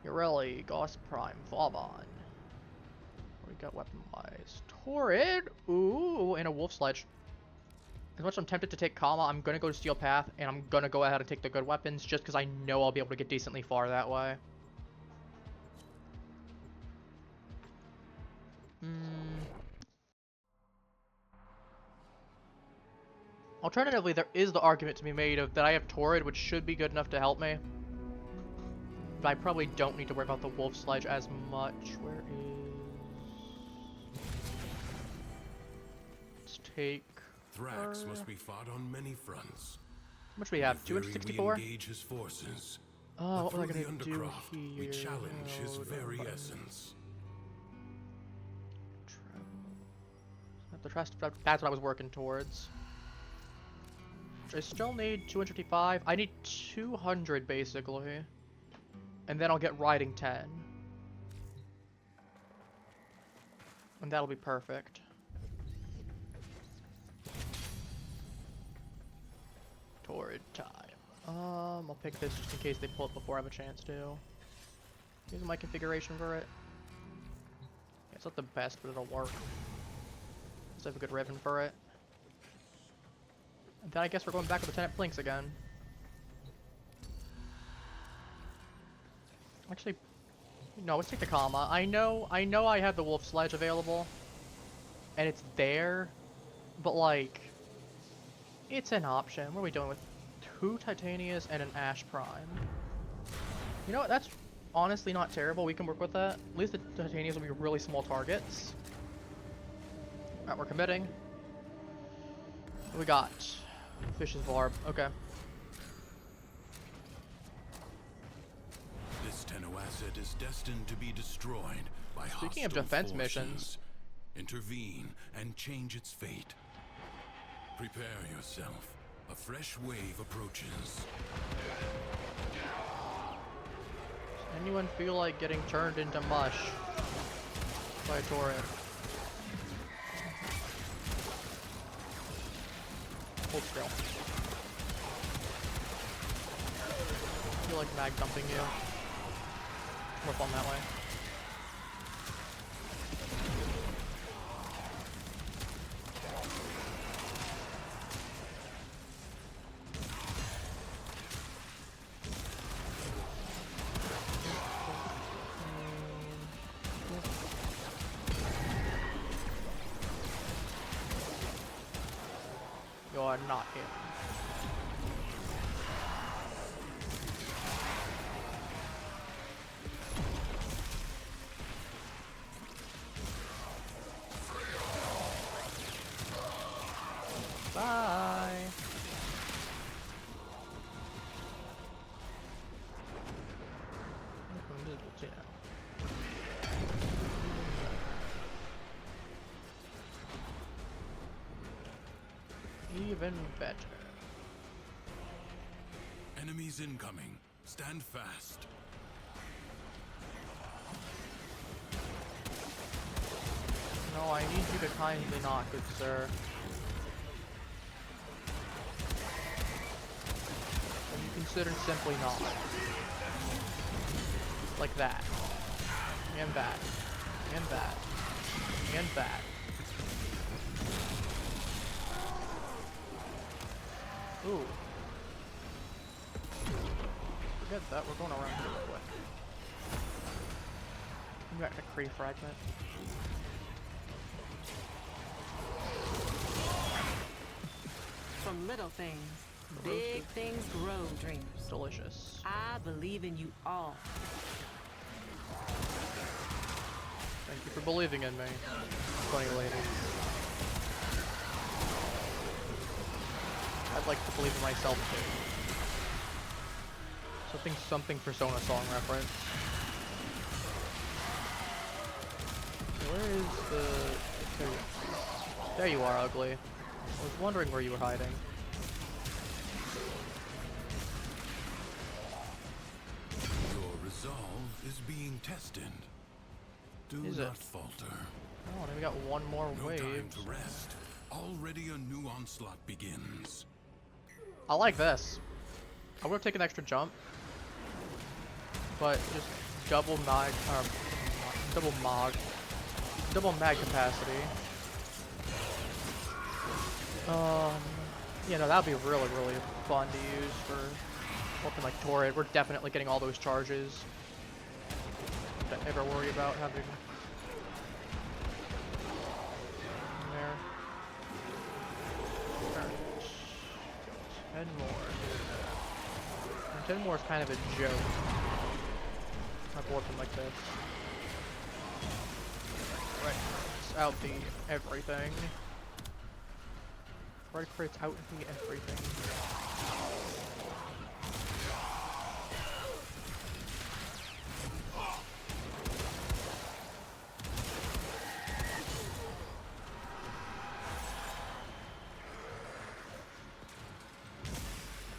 Ureli, Gauss Prime, Vauban. What do we got weapon-wise? Torrid, ooh, and a Wolf Sledge. As much as I'm tempted to take Kama, I'm going to go to Steel Path, and I'm going to go ahead and take the good weapons, just because I know I'll be able to get decently far that way. Alternatively, there is the argument to be made of that I have Torrid, which should be good enough to help me. But I probably don't need to worry about the Wolf Sledge as much. Where is... Let's take...
Thrax must be fought on many fronts.
How much do we have? 264?
We engage his forces.
Oh, what was I
Through
gonna
the
do
Undercroft,
here?
we challenge his very essence.
The trust, that's what I was working towards. I still need 255. I need 200 basically. And then I'll get riding 10. And that'll be perfect. Torrid time. I'll pick this just in case they pull it before I have a chance to. Here's my configuration for it. Yeah, it's not the best, but it'll work. Let's have a good ribbon for it. And then I guess we're going back to Lieutenant Blinks again. Actually, no, let's take the Kama. I know I have the Wolf Sledge available. And it's there. But like, it's an option. What are we doing with 2 Titanias and an Ash Prime? You know what, that's honestly not terrible. We can work with that. At least the Titanias will be really small targets. Alright, we're committing. What we got? Fish's Varb. Okay.
This Tenno asset is destined to be destroyed by
Speaking of
hostile
defense
forces.
missions.
Intervene and change its fate. Prepare yourself. A fresh wave approaches.
Does anyone feel like getting turned into mush by a torrent? Hold still. I feel like mag dumping you. More fun that way. You are not him. Even better.
Enemies incoming. Stand fast.
No, I need you to kindly not, good sir. And you consider simply not. Like that. And that. And that. And that. Ooh. Forget that, we're going around here real quick. We got a Kree fragment.
From little things, big things grow, dreamers.
Delicious.
I believe in you all.
Thank you for believing in me, funny lady. I'd like to believe in myself too. Something Persona song reference. Where is the... There you are, ugly. I was wondering where you were hiding.
Your resolve is being tested. Do not falter.
Oh, then we got one more wave.
No time to rest. Already a new onslaught begins.
I like this. I would have taken an extra jump, but just double mag capacity. Yeah, no, that'd be really, really fun to use for something like Torrid. We're definitely getting all those charges. Don't ever worry about having there. Alright. 10 more. And 10 more is kind of a joke. I've working like this. Right. It's out the everything. Right, it's out the everything.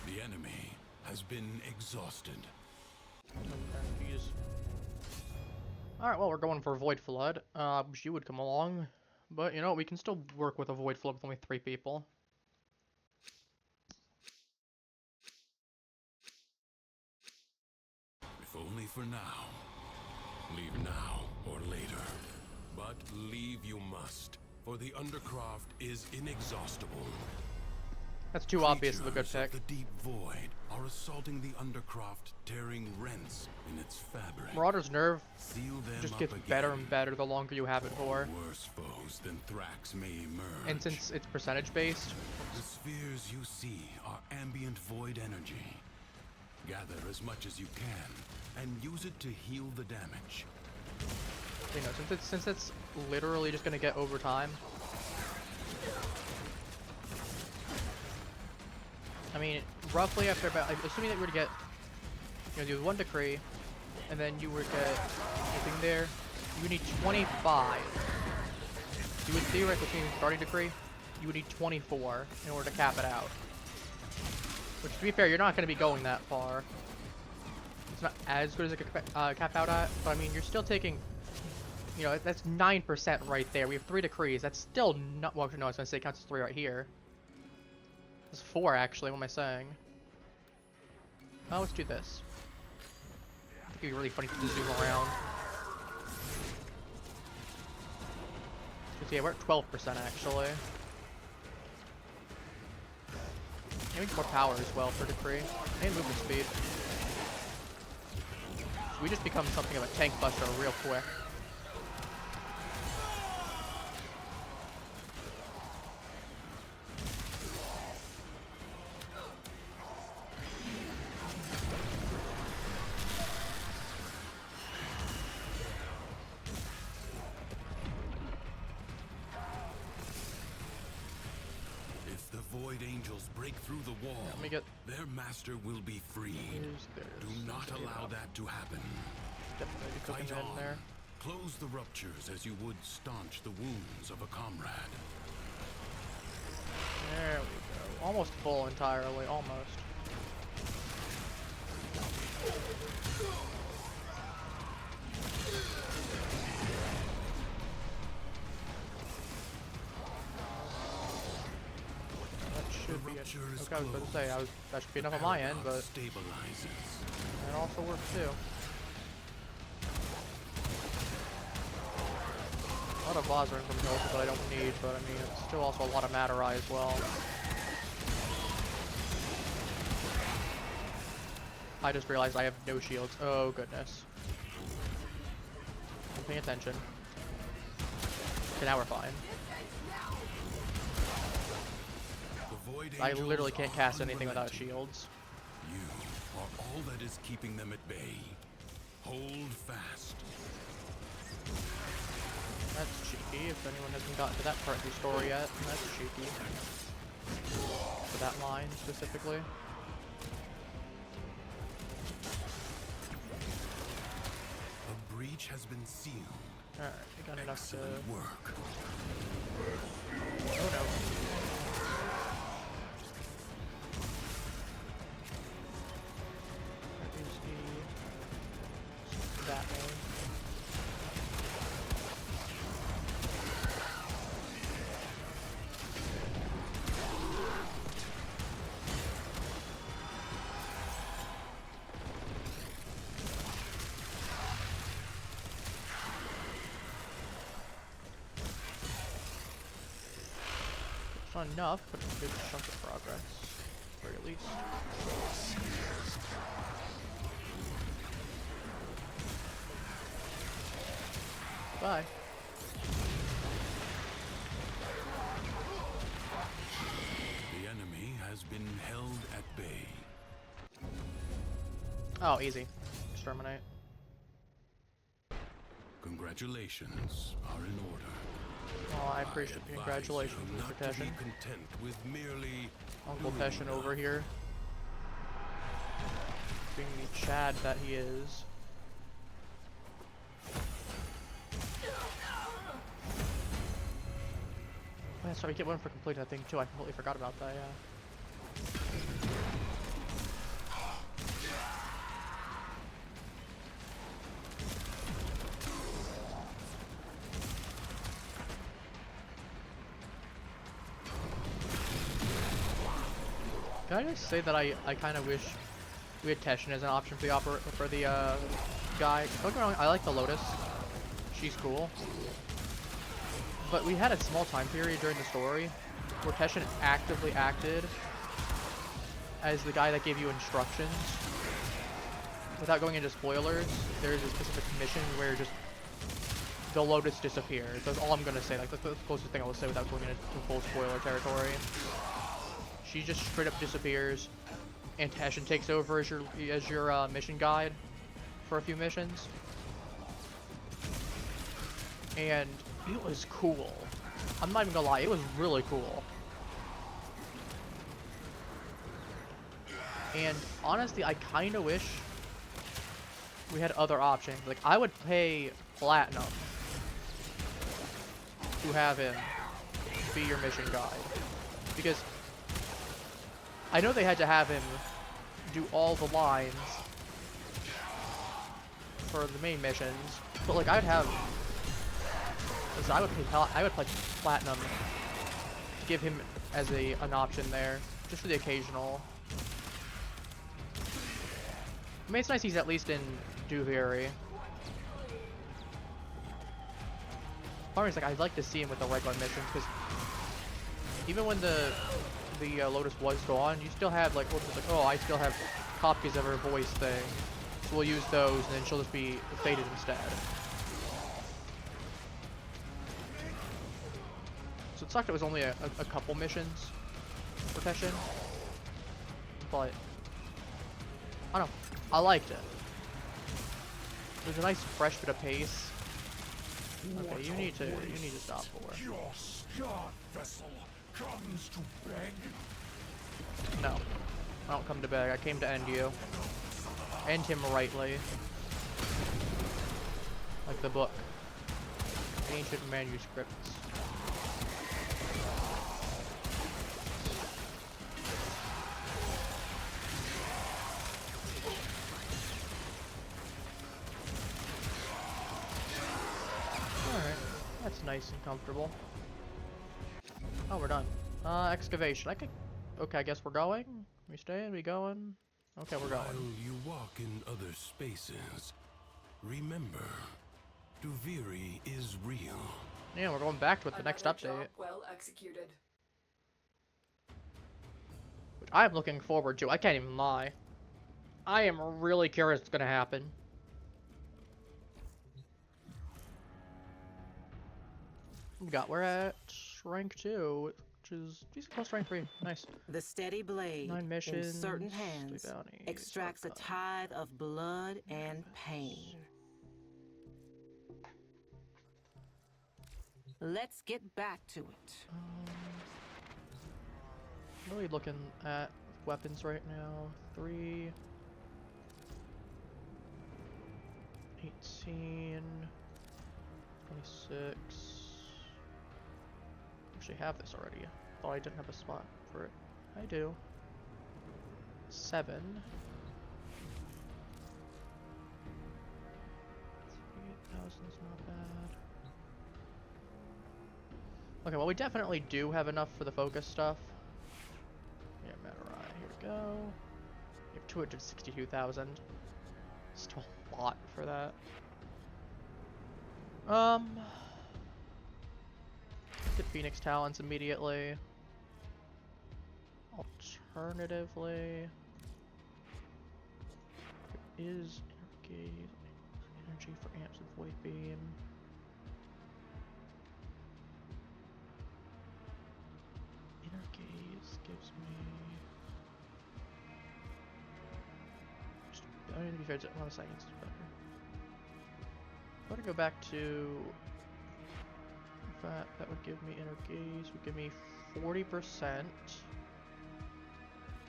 The enemy has been exhausted.
Alright, well, we're going for Void Flood. Wish you would come along. But, you know, we can still work with a Void Flood with only 3 people.
If only for now. Leave now or later. But leave you must, for the Undercroft is inexhaustible.
That's too obvious of a good
Creatures
pick.
of the deep void are assaulting the Undercroft, tearing rents in its fabric.
Marauder's Nerve
Seal them
just
up
gets
again.
better and better the longer you have it for.
Worse foes than Thrax may emerge.
And since it's percentage based,
The spheres you see are ambient void energy. Gather as much as you can, and use it to heal the damage.
you know, since it's literally just gonna get over time. I mean, roughly after about, assuming that you were to get, you know, do 1 decree, and then you were to get anything there, you would need 25. You would theoretically, between starting decree, you would need 24 in order to cap it out. Which, to be fair, you're not going to be going that far. It's not as good as it could cap out at, but I mean, you're still taking, you know, that's 9% right there. We have 3 decrees. That's still not, well, no, I was going to say it counts as 3 right here. It's 4, actually. What am I saying? Oh, let's do this. It'd be really funny to zoom around. So yeah, we're at 12% actually. And we get more power as well for decree. And movement speed. So we just become something of a tank buster real quick.
Break through the wall,
Let me get
their master will be freed. Do not allow that to happen.
Definitely cooking
Fight
in
on.
there.
Close the ruptures as you would staunch the wounds of a comrade.
There we go. Almost full entirely, almost. That should be it. Okay, I was about to say, that should be enough on my end, but that also works too. A lot of Vazra from Hills that I don't need, but I mean, it's still also a lot of Materai as well. I just realized I have no shields. Oh, goodness. I'm paying attention. Okay, now we're fine. I literally can't cast anything without shields.
You are all that is keeping them at bay. Hold fast.
That's cheeky, if anyone hasn't gotten to that part of the story yet. That's cheeky. For that line, specifically.
A breach has been sealed.
Alright, we got enough to...
Excellent work.
Oh no. That way. It's not enough, but it's a good chunk of progress, at the very least. Bye.
The enemy has been held at bay.
Oh, easy. Exterminate.
Congratulations are in order.
Well, I appreciate the congratulations, Mr. Teshin.
Not to be content with merely
Uncle Teshin over here. Being the Chad that he is. Oh, that's right, we get one for completing that thing too. I completely forgot about that, yeah. Can I just say that I kind of wish we had Teshin as an option for the guy. Don't get me wrong, I like the Lotus. She's cool. But we had a small time period during the story where Teshin actively acted as the guy that gave you instructions. Without going into spoilers, there's a specific mission where just the Lotus disappears. That's all I'm gonna say. Like, that's the closest thing I will say without going into full spoiler territory. She just straight up disappears, and Teshin takes over as your mission guide for a few missions. And it was cool. I'm not even gonna lie, it was really cool. And honestly, I kind of wish we had other options. Like, I would pay Platinum to have him be your mission guide, because I know they had to have him do all the lines for the main missions, but like I would play Platinum to give him as an option there, just for the occasional. I mean, it's nice he's at least in Duviri. Part of me is like, I'd like to see him with the regular missions, because even when the Lotus was gone, you still had like, oh, I still have copies of her voice thing, so we'll use those, and then she'll just be faded instead. So it sucked it was only a couple missions for Teshin, but I don't know, I liked it. It was a nice fresh bit of pace. Okay, you need to stop for.
Your scarred vessel comes to beg.
No, I don't come to beg. I came to end you. End him rightly. Like the book. Ancient manuscripts. nice and comfortable. Oh, we're done. Excavation. I could... Okay, I guess we're going? We staying? We going? Okay, we're
While
going.
you walk in other spaces, remember, Duviri is real.
Yeah, we're going back to it the next
Another
update.
job well executed.
Which I am looking forward to. I can't even lie. I am really curious what's gonna happen. We're at rank 2, which is decent close to rank 3. Nice.
The steady blade
9 missions.
in certain
3
hands
bounties,
extracts a
archive.
tithe of blood and pain. Let's get back to it.
Really looking at weapons right now. 3, 18, 26. Actually have this already. Thought I didn't have a spot for it. I do. 7. 8,000's not bad. Okay, well we definitely do have enough for the focus stuff. Yeah, Matarai, here we go. We have 262,000. Still a lot for that. Get Phoenix Talents immediately. Alternatively, there is energy for amps and void beam. Inner gaze gives me. I don't need to be fair to one seconds is better. I'm gonna go back to that would give me inner gaze, would give me 40%.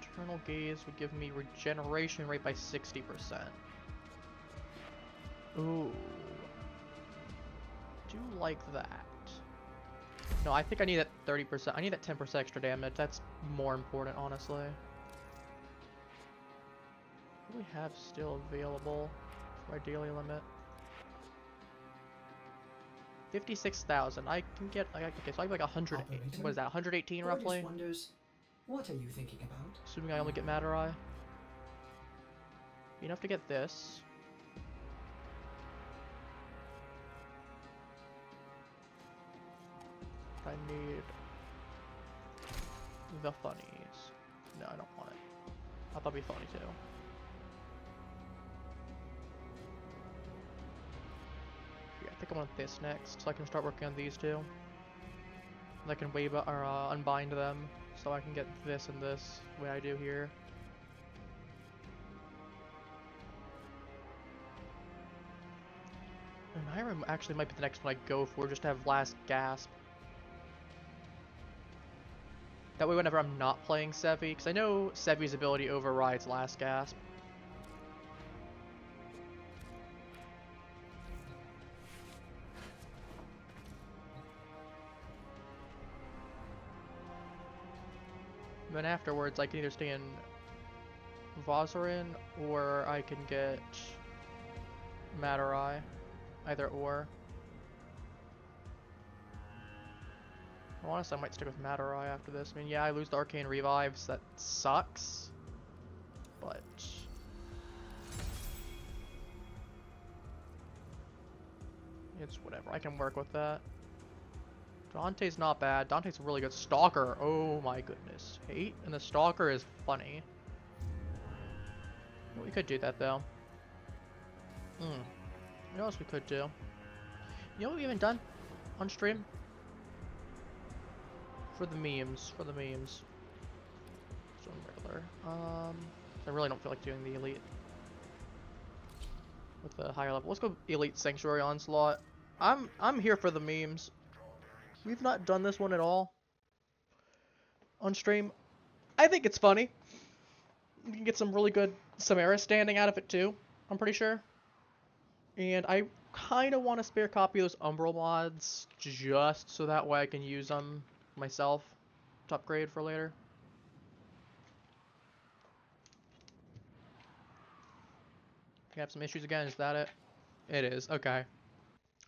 Eternal gaze would give me regeneration rate by 60%. Ooh. Do like that. No, I think I need that 30%. I need that 10% extra damage. That's more important, honestly. What do we have still available for my daily limit? 56,000. I can get like okay, so I have like 100.
Operator,
What is that? 118 roughly.
Ordis wonders, what are you thinking about?
Assuming I only get Matarai. Enough to get this. I need the funnies. No, I don't want it. I thought it'd be funny too. Yeah, I think I want this next, so I can start working on these two. And I can wave or unbind them, so I can get this and this, the way I do here. And Hiram actually might be the next one I go for, just to have last gasp. That way whenever I'm not playing Sevi, because I know Sevi's ability overrides last gasp. And then afterwards I can either stay in Vozarin or I can get Matarai. Either or. Well, honestly, I might stick with Matarai after this. I mean, yeah, I lose the Arcane Revives. That sucks. But... it's whatever. I can work with that. Dante's not bad. Dante's a really good Stalker. Oh my goodness. Hate? And the Stalker is funny. We could do that, though. What else we could do? You know what we haven't done on stream? For the memes. So regular. I really don't feel like doing the elite with the higher level. Let's go elite Sanctuary Onslaught. I'm here for the memes. We've not done this one at all on stream. I think it's funny. We can get some really good Samara standing out of it too, I'm pretty sure. And I kind of want a spare copy of those Umbral mods, just so that way I can use them myself to upgrade for later. You have some issues again, is that it? It is, okay.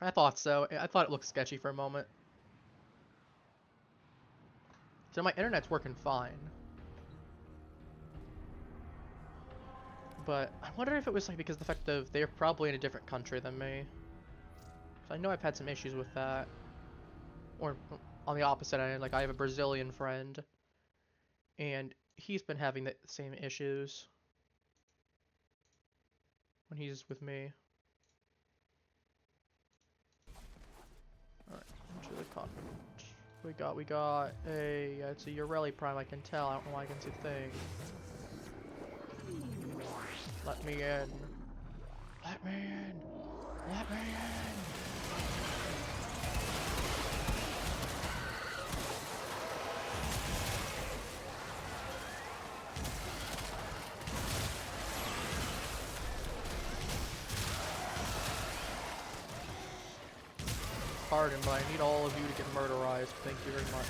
I thought so. I thought it looked sketchy for a moment. So my internet's working fine. But I wonder if it was like because of the fact of they're probably in a different country than me. So I know I've had some issues with that. Or on the opposite end, like I have a Brazilian friend, and he's been having the same issues when he's with me. Alright, into the cockpit. We got a, it's a Ureli Prime, I can tell. I don't know why I can see the thing. Let me in. Let me in. Let me in. Pardon, but I need all of you to get murderized. Thank you very much.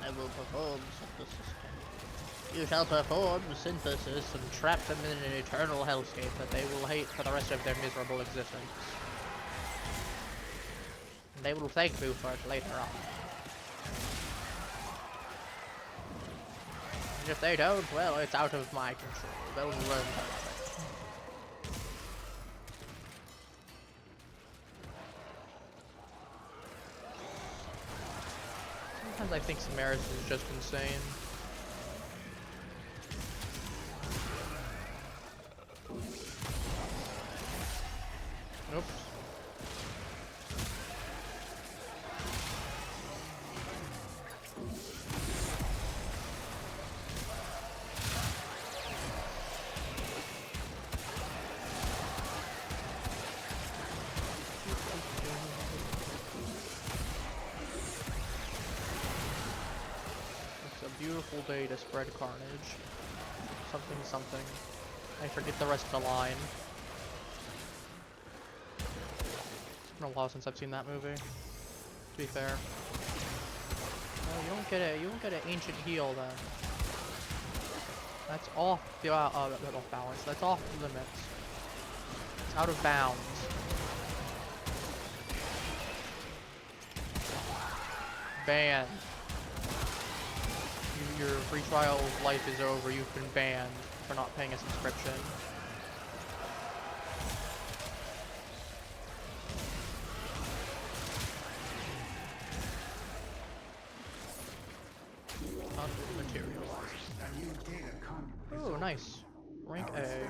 I will perform synthesis. You shall perform synthesis and trap them in an eternal hellscape that they will hate for the rest of their miserable existence. And they will thank you for it later on. And if they don't, well, it's out of my control. They'll learn how to. Sometimes I think Samaris is just insane. Oops. It's a beautiful day to spread carnage. Something, something. I forget the rest of the line. It's been a while since I've seen that movie, to be fair. No, you don't get an ancient heal then. That's off the off balance. That's off limits. It's out of bounds. Banned. Your free trial life is over. You've been banned for not paying a subscription. Oh, nice. Rank A.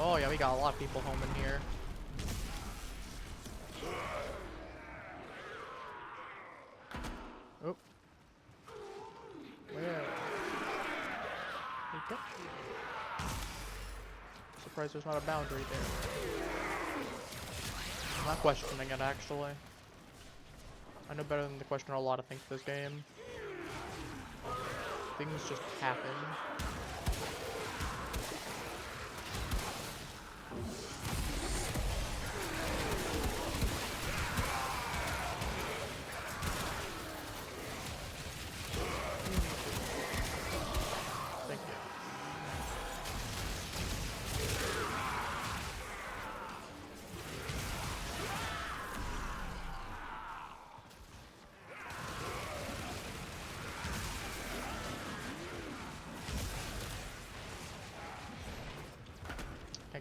Oh yeah, we got a lot of people home in here. Oh. Where? Okay. Surprised there's not a boundary there. I'm not questioning it, actually. I know better than to question a lot of things in this game. Things just happen.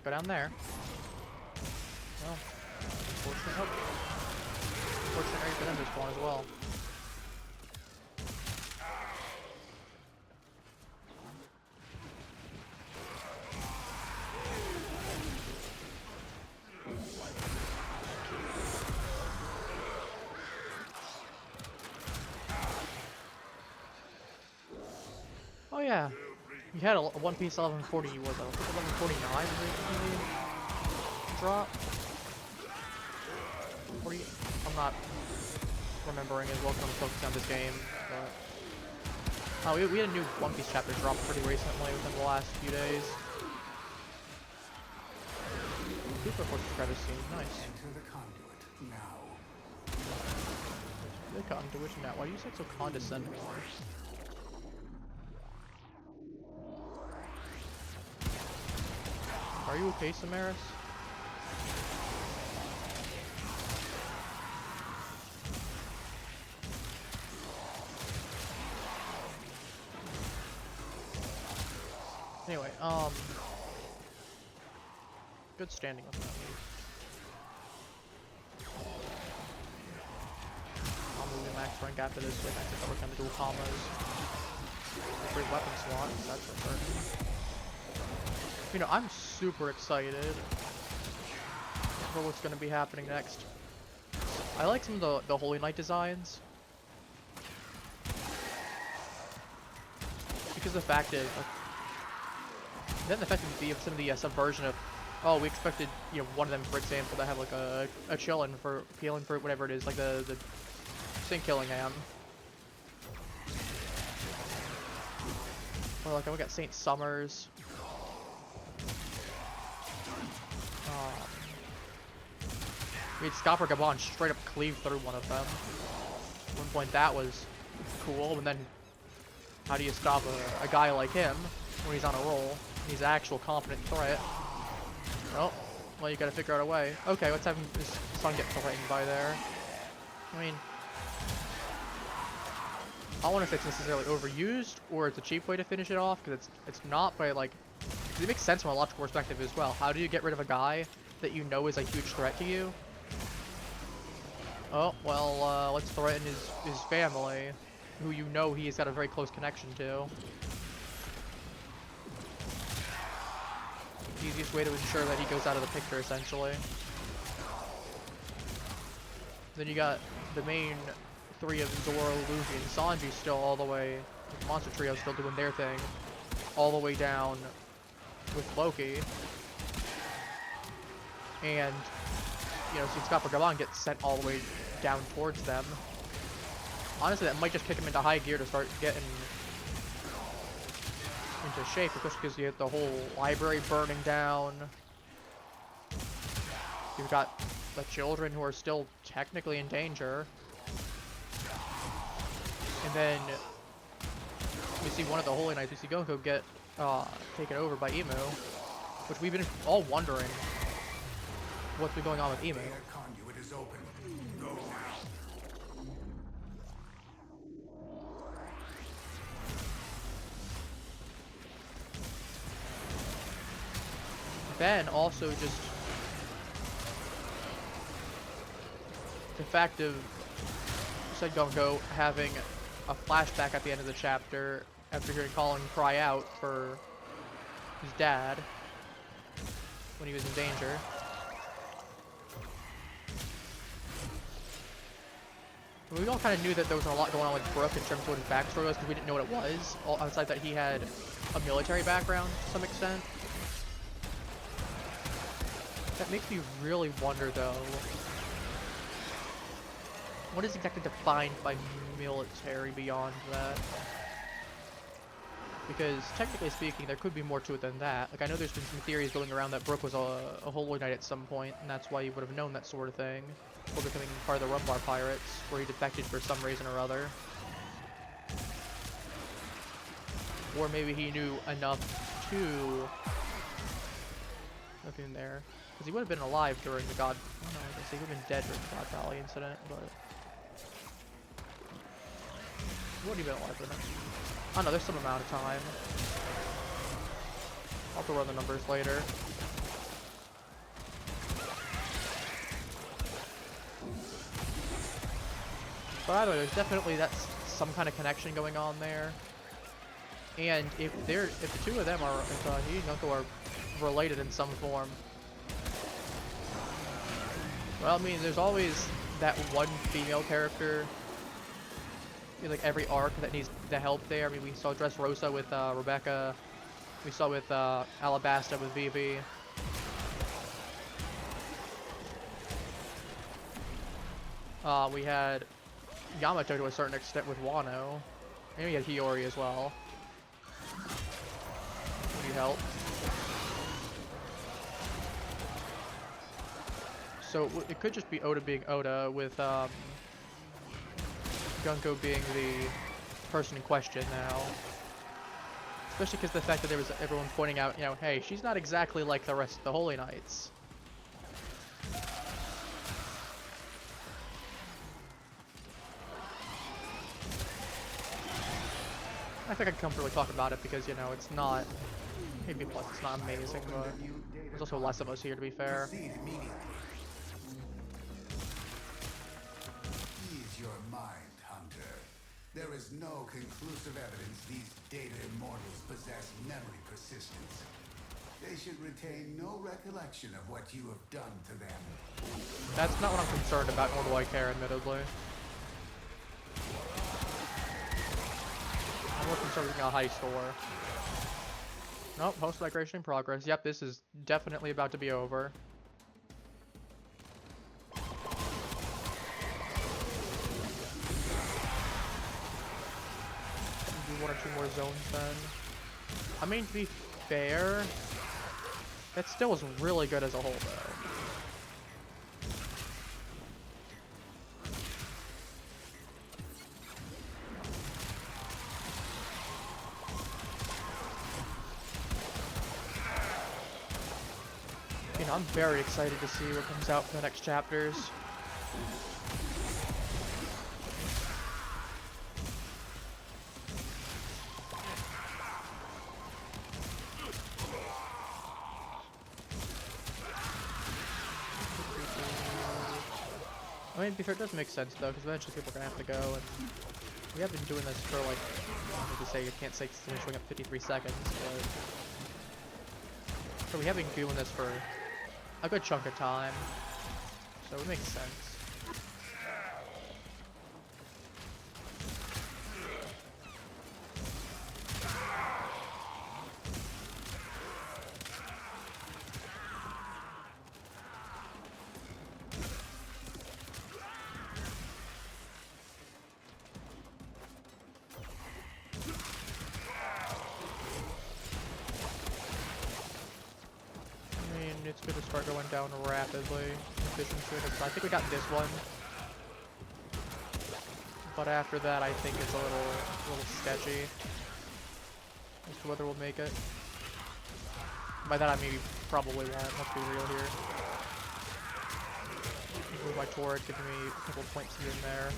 go down there. Well, unfortunately, unfortunately, for them to spawn as well. Oh yeah, you had a One Piece 1140. Was it 1149 originally? Drop. 40. I'm not remembering as well because I'm focused on this game. But oh, we had a new One Piece chapter drop pretty recently within the last few days. Super Fortress credits scene, nice.
Enter the conduit now.
The conduit now. Why do you say it so condescending? Are you okay, Samaris? Anyway, good standing on that move. I'll move the max rank after this so I can cover kind of dual combos. Great weapon slots, that's for certain. You know, I'm super excited for what's going to be happening next. I like some of the Holy Knight designs. Because the fact is, like, then the fact that some of the subversion of, oh, we expected, you know, one of them, for example, to have like a chillin' for healing fruit, whatever it is, like the Sin Killing Ham. Or like we got Saint Summers. We had Scopper Gabon straight up cleave through one of them. At one point that was cool, and then how do you stop a guy like him when he's on a roll? He's an actual competent threat. Oh, well, you gotta figure out a way. Okay, let's have his son get threatened by there. I mean, I don't want to say it's necessarily overused or it's a cheap way to finish it off, because it's not, but like, it makes sense from a logical perspective as well. How do you get rid of a guy that you know is a huge threat to you? Oh, well, let's threaten his family, who you know he's got a very close connection to. The easiest way to ensure that he goes out of the picture, essentially. Then you got the main three of Zoro, Luffy, and Sanji still all the way, the Monster Trio still doing their thing, all the way down with Loki. And, you know, since Scopper Gabon gets sent all the way down towards them, honestly, that might just kick him into high gear to start getting into shape, especially because you have the whole library burning down. You've got the children who are still technically in danger. And then we see one of the Holy Knights, we see Goku get taken over by Emu, which we've been all wondering what's been going on with Emu.
The conduit is open. Go now.
Ben also just the fact of said Gonko having a flashback at the end of the chapter after hearing Colin cry out for his dad when he was in danger. We all kind of knew that there was a lot going on with Brook in terms of what his backstory was, because we didn't know what it was, outside that he had a military background to some extent. That makes me really wonder, though, what is exactly defined by military beyond that? Because, technically speaking, there could be more to it than that. Like, I know there's been some theories going around that Brook was a Holy Knight at some point, and that's why you would have known that sort of thing, or becoming part of the Rumbar Pirates, where he defected for some reason or other. Or maybe he knew enough to... Nothing there. Because he would have been alive during the God... I don't know, I guess he would have been dead during the God Valley incident, but... He wouldn't have been alive for that. I don't know, there's some amount of time. I'll have to run the numbers later. But either way, there's definitely some kind of connection going on there. And if the two of them are, if he and Uncle are related in some form, well, I mean, there's always that one female character in like every arc that needs the help there. I mean, we saw Dressrosa with Rebecca. We saw with Alabasta with Vivi. We had Yamato to a certain extent with Wano. And we had Hiyori as well. Need help. So it could just be Oda being Oda, with Gunko being the person in question now. Especially because the fact that there was everyone pointing out, you know, hey, she's not exactly like the rest of the Holy Knights. I think I can comfortably talk about it because, you know, it's not, maybe plus it's not amazing, but there's also less of us here, to be fair.
Ease your mind, Hunter. There is no conclusive evidence these data immortals possess memory persistence. They should retain no recollection of what you have done to them.
That's not what I'm concerned about, nor do I care, admittedly. I'm more concerned with a high score. Nope, post-migration in progress. Yep, this is definitely about to be over. Do one or two more zones then. I mean, to be fair, that still was really good as a whole, though. I'm very excited to see what comes out for the next chapters. I mean, to be fair, it does make sense though, because eventually people are gonna have to go, and we have been doing this for like, I need to say, I can't say it's showing up 53 seconds, but so we have been doing this for a good chunk of time, so it makes sense. It's going to start going down rapidly. I think we got this one, but after that, I think it's a little sketchy as to whether we'll make it. By that I mean we probably won't. Let's be real here. Move my turret, giving me a couple points here and there.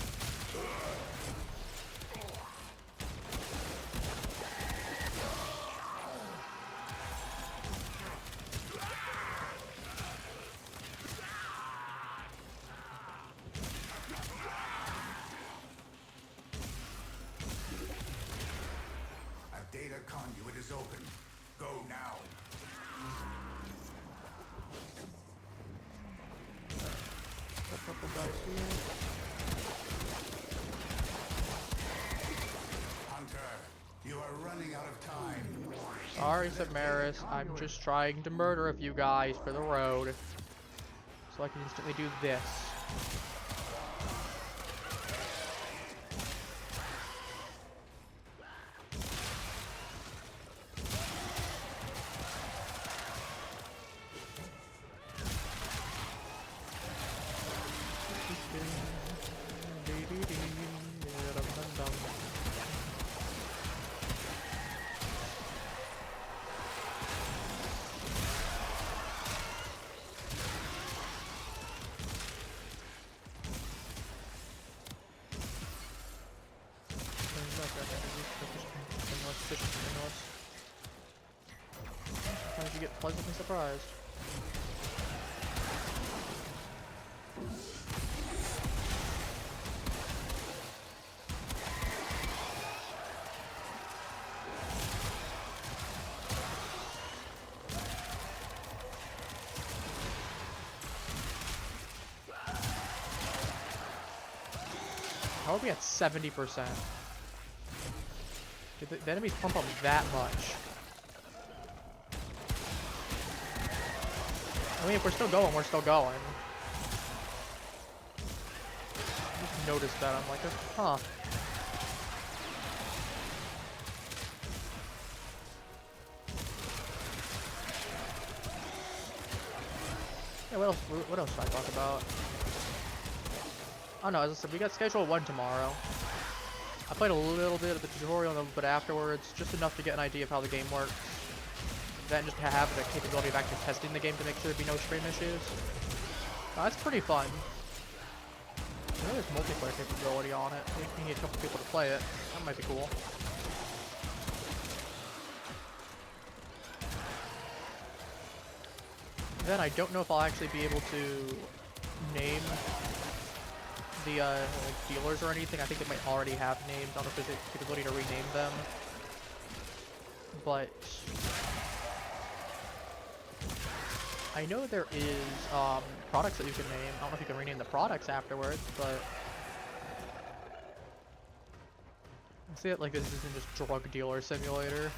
Conduit is open. Go now. Hunter, you are running out of time.
Sorry, Samaris. I'm just trying to murder a few guys for the road, so I can instantly do this. Sometimes you get pleasantly surprised. How are we at 70%? Did the enemies pump up that much? I mean, if we're still going, we're still going. I just noticed that. I'm like, huh. Yeah, what else should I talk about? Oh no, as I said, we got Schedule 1 tomorrow. I played a little bit of the tutorial and a little bit afterwards, just enough to get an idea of how the game works. Then just to have the capability of actually testing the game to make sure there'd be no stream issues. That's pretty fun. I know there's multiplayer capability on it. We need a couple people to play it. That might be cool. Then I don't know if I'll actually be able to name the like dealers or anything. I think they might already have names. I don't know if there's a capability to rename them. But I know there is products that you can name. I don't know if you can rename the products afterwards, but I see it like this isn't just drug dealer simulator.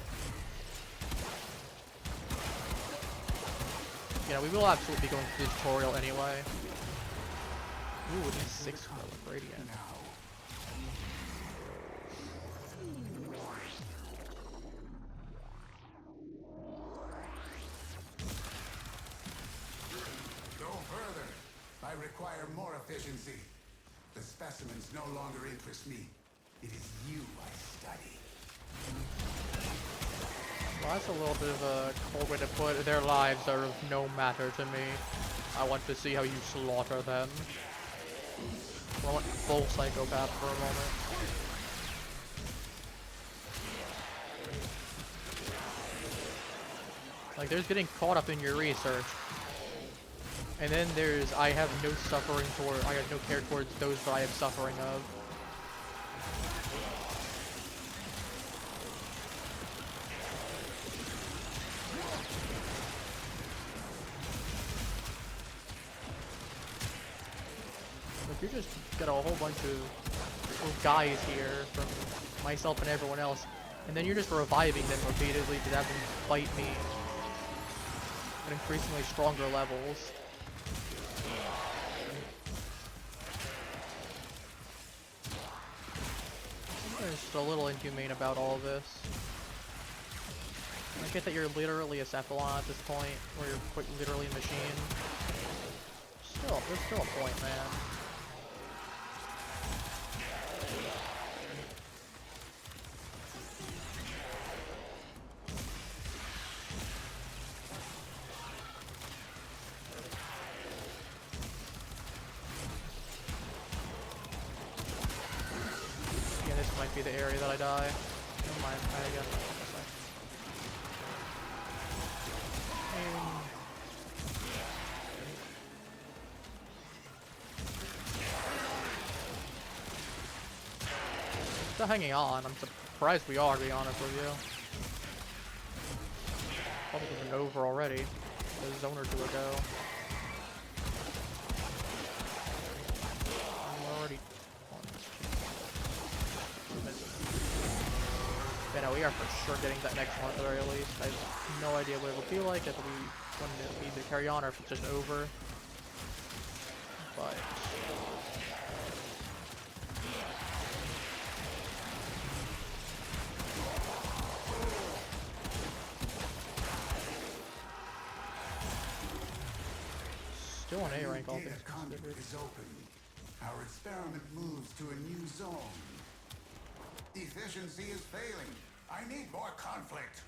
Yeah, we will absolutely be going through the tutorial anyway. Ooh, it needs 6 radiant.
Go further. I require more efficiency. The specimens no longer interest me. It is you I study.
Well, that's a little bit of a cold way to put it. Their lives are of no matter to me. I want to see how you slaughter them. I went full psychopath for a moment. Like, there's getting caught up in your research. And then there's, I have no suffering toward, I have no care towards those that I am suffering of. You just got a whole bunch of guys here from myself and everyone else, and then you're just reviving them repeatedly to have them fight me at increasingly stronger levels. I'm just a little inhumane about all this. I get that you're literally a Cephalon at this point, where you're quite literally a machine. Still, there's still a point, man. Be the area that I die. Never mind, I guess. Still hanging on. I'm surprised we are, to be honest with you. Probably wasn't over already. A zone or two ago. We're already. Yeah, no, we are for sure getting that next one at the very least. I have no idea what it'll feel like if we want to either carry on or if it's just over. But still an A rank, all things considered.
Is open. Our experiment moves to a new zone. Efficiency is failing. I need more conflict.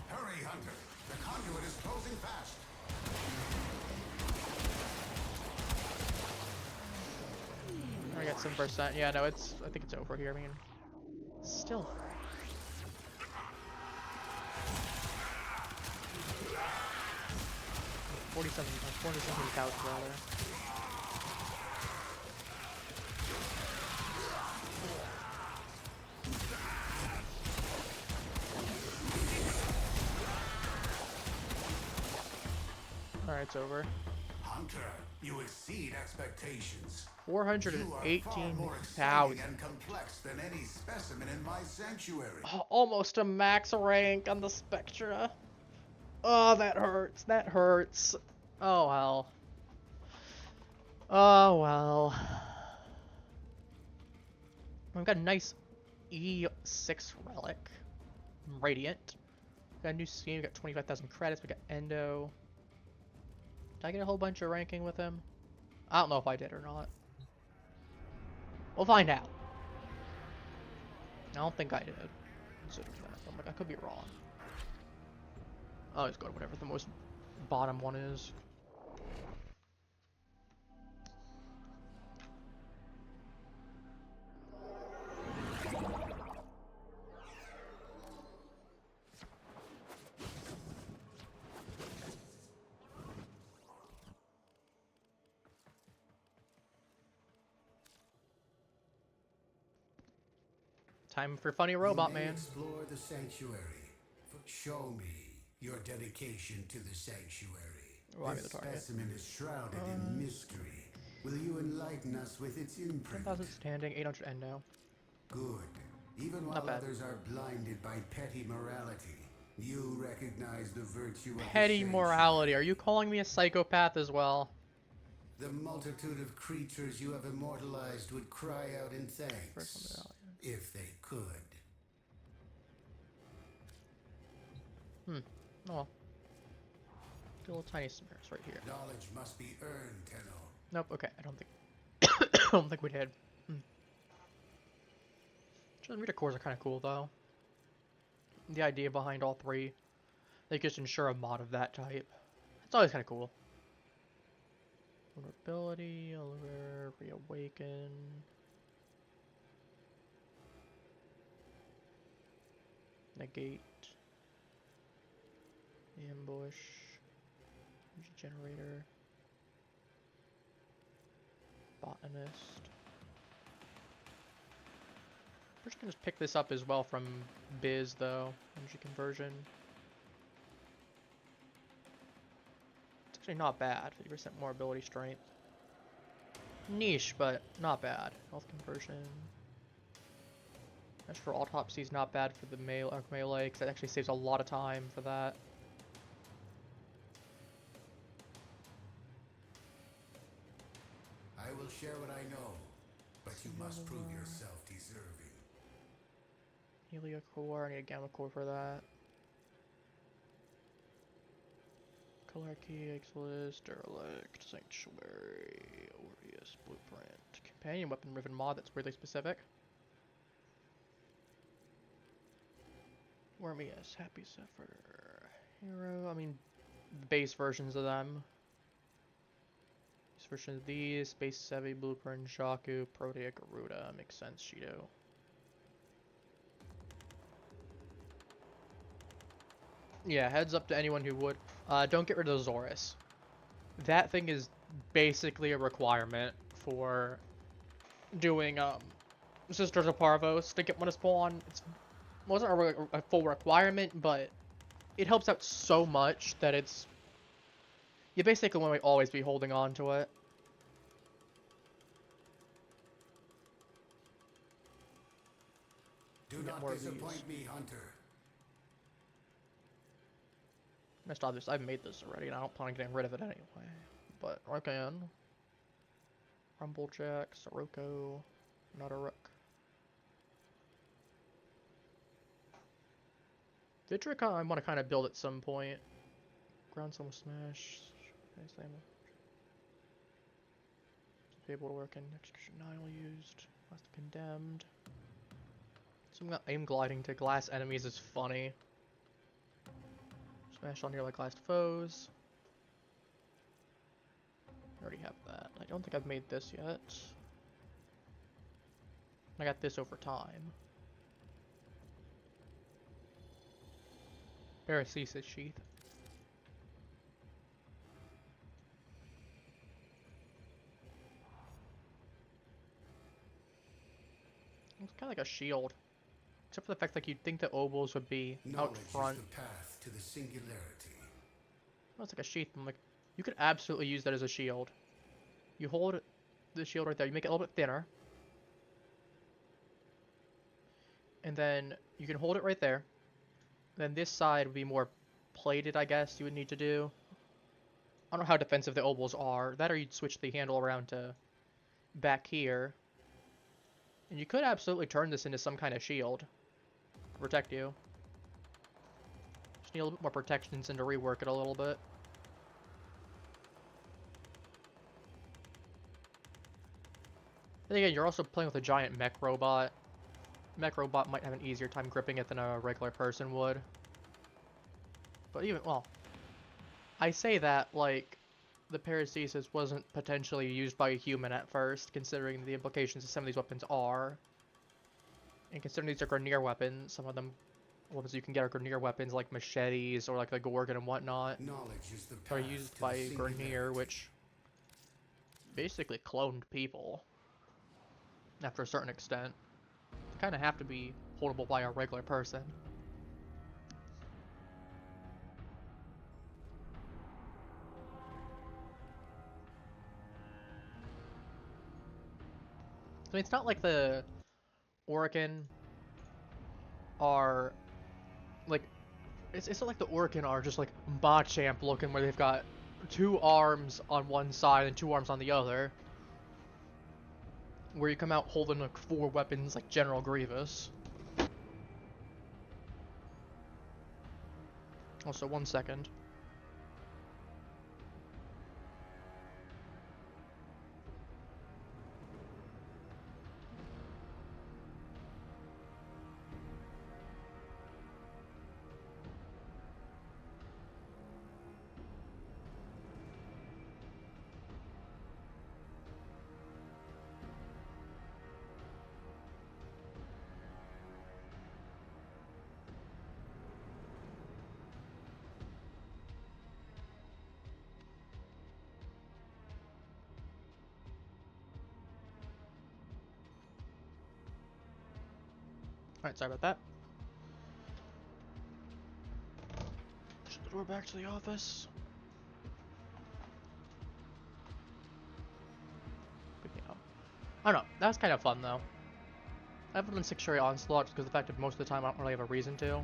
Hurry, Hunter. The conduit is closing fast.
I got 7%. Yeah, no, I think it's over here. I mean, still. $47,000 rather. Alright, it's over.
Hunter, you exceed expectations.
Four
You are
hundred and
far
eighteen
more exciting
thousand.
and complex than any specimen in my sanctuary.
Almost a max rank on the Spectra. Oh, that hurts. That hurts. Oh well. Oh well. We've got a nice E6 relic. Radiant. Got a new scheme. We got 25,000 credits. We got Endo. Did I get a whole bunch of ranking with him? I don't know if I did or not. We'll find out. I don't think I did. Considering that. I'm like, I could be wrong. I'll just go to whatever the most bottom one is. Time for funny robot
You may
man.
explore the sanctuary. Show me your dedication to the sanctuary.
Oh, I'm
This
the target.
specimen is shrouded in mystery. Will you enlighten us with its imprint?
10,000 standing, 800 Endo.
Good. Even while
Not bad.
others are blinded by petty morality, you recognize the virtue of the
Petty
sanctuary.
morality. Are you calling me a psychopath as well?
The multitude of creatures you have immortalized would cry out in thanks, if they could.
Oh well. Get a little tiny smears right here.
Knowledge must be earned, Tenno.
Nope, okay, I don't think I don't think we did. Transmuter cores are kinda cool though. The idea behind all three. They just ensure a mod of that type. It's always kinda cool. Vulnerability, Allure, Reawaken. Negate. Ambush. Energy generator. Botanist. We're just gonna just pick this up as well from Biz though. Energy conversion. It's actually not bad. 50% more ability strength. Niche, but not bad. Health conversion. As for autopsy is not bad for the melee, because that actually saves a lot of time for that.
I will share what I know, but you must prove yourself deserving.
Helia core, I need a gamma core for that. Color key, Exilus, Derelict, Sanctuary, Aureus, Blueprint. Companion weapon riven mod, that's weirdly specific. Wormius, Happy Zephyr, Hero, I mean, the base versions of them. Base version of these, Space Sevi, Blueprint, Shaku, Protea, Garuda, makes sense, Shido. Yeah, heads up to anyone who would. Don't get rid of Zorus. That thing is basically a requirement for doing Sisters of Parvos to get one to spawn. It wasn't a full requirement, but it helps out so much that it's you basically want to always be holding on to it.
Do
Get
not
more of
disappoint me, Hunter.
Missed obvious. I've made this already, and I don't plan on getting rid of it anyway. But I can. Rumblejack, Sirocco, not a rook. Vidric, I want to kind of build at some point. Groundstorm Smash. Be able to work in Execution Nihil used. Last Condemned. Some aim gliding to glass enemies is funny. Smash on here like last foes. I already have that. I don't think I've made this yet. I got this over time. Paracesis Sheath. It's kind of like a shield. Except for the fact like you'd think the obols would be out
Knowledge
front.
is the path to the singularity.
Oh, it's like a sheath. I'm like, You could absolutely use that as a shield. You hold the shield right there, you make it a little bit thinner. And then you can hold it right there. Then this side would be more plated, I guess you would need to do. I don't know how defensive the obols are. That or you'd switch the handle around to back here. And you could absolutely turn this into some kind of shield to protect you. Just need a little bit more protections and to rework it a little bit. Then again, you're also playing with a giant mech robot. Mech robot might have an easier time gripping it than a regular person would. But even, well, I say that like the paracesis wasn't potentially used by a human at first, considering the implications of some of these weapons are. And considering these are Grineer weapons, some of them weapons you can get are Grineer weapons like machetes or like the Gorgon and whatnot.
Knowledge is the
Are
path
used
to
by
the singularity.
Grineer, which basically cloned people after a certain extent. They kind of have to be holdable by a regular person. I mean, it's not like the Orokin are like it's not like the Orokin are just like Machamp looking, where they've got 2 arms on one side and 2 arms on the other, where you come out holding like 4 weapons like General Grievous. Also, 1 second. Alright, sorry about that. Shut the door back to the office. But yeah. I don't know, that was kind of fun though. I haven't done Sanctuary Onslaught just because of the fact that most of the time I don't really have a reason to.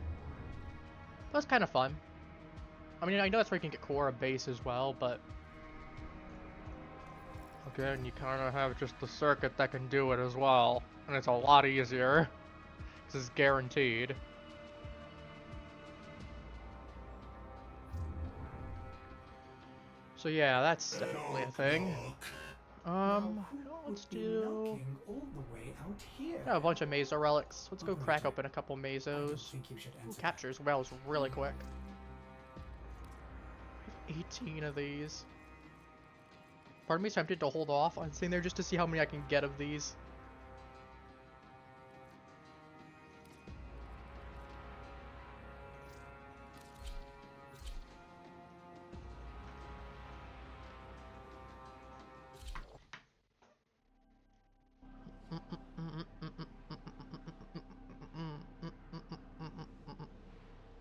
That was kind of fun. I mean, I know that's where you can get core base as well, but again, you kind of have just the circuit that can do it as well, and it's a lot easier. This is guaranteed. So yeah, that's definitely a thing. Let's do.
Knocking all the way out here.
Got a bunch of Meso relics. Let's go crack
Operator,
open a couple
I don't
Mesos.
think you should
Ooh,
answer.
captures wells really quick. 18 of these. Part of me is tempted to hold off on sitting there just to see how many I can get of these.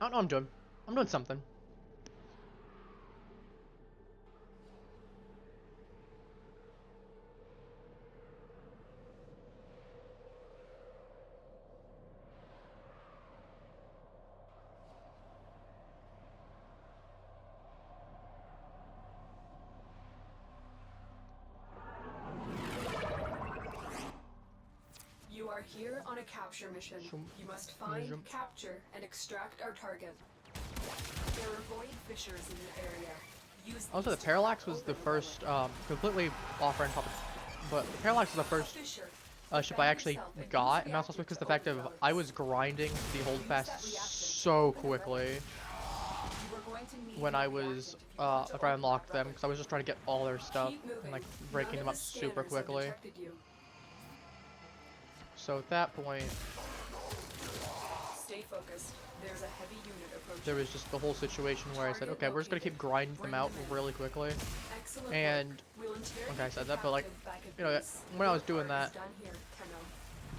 I don't know what I'm doing. I'm doing something.
You are here on a capture mission. You must find, capture, and extract our target. There are void fissures in your area. Use
Also, the
these to
Parallax
crack
was the
open
first, completely off-brand topic, but the Parallax was the first
fissure.
ship I actually got, and that's also because the fact of I was grinding the hold fast so quickly
You are going to need
when
your
I was,
reactant to
after I
open
unlocked
that
them,
relic.
because I was just trying to get all their stuff
Keep moving.
and like
None
breaking
of
them
the
up super
scanners have
quickly.
detected you.
So at that point,
Stay focused. There's a heavy unit approaching.
there was just the whole situation where I said, okay, we're just gonna keep grinding them out really quickly.
Excellent
And
work. We'll interrogate
okay, I said
the
that, but like,
captive back at
you know,
base.
when I was
Your
doing
part is
that,
done here, Tenno.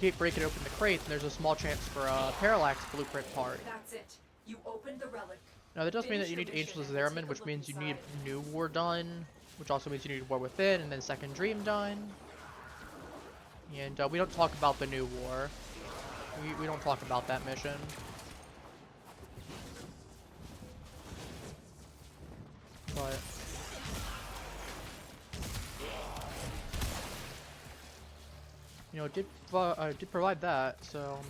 keep breaking open the crates, and there's a small chance for a Parallax blueprint part.
That's it. You opened the relic.
Now that does mean that you need Angels of Zeraman, which means you need New War done, which also means you need War Within, and then Second Dream done. And we don't talk about the New War. We don't talk about that mission. But you know, it did provide that. So I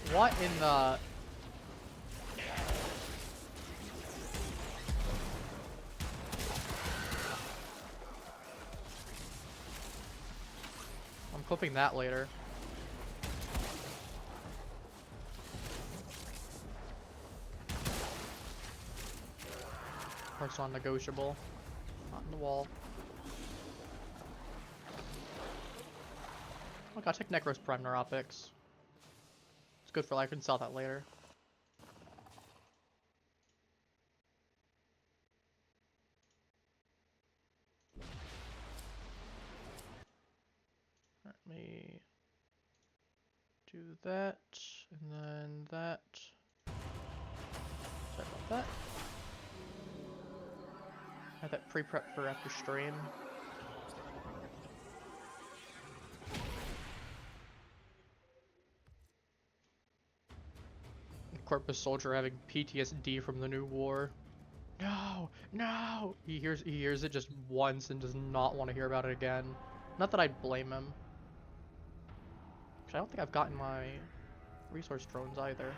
mean, what in the? I'm clipping that later. Parts non-negotiable. Not in the wall. Oh god, take Necros Prime Neuropics. It's good for life, I can sell that later. Let me do that, and then that. Sorry about that. Have that pre-prep for after stream. Corpus Soldier having PTSD from the New War. No, no! He hears it just once and does not want to hear about it again. Not that I'd blame him. I don't think I've gotten my resource drones either.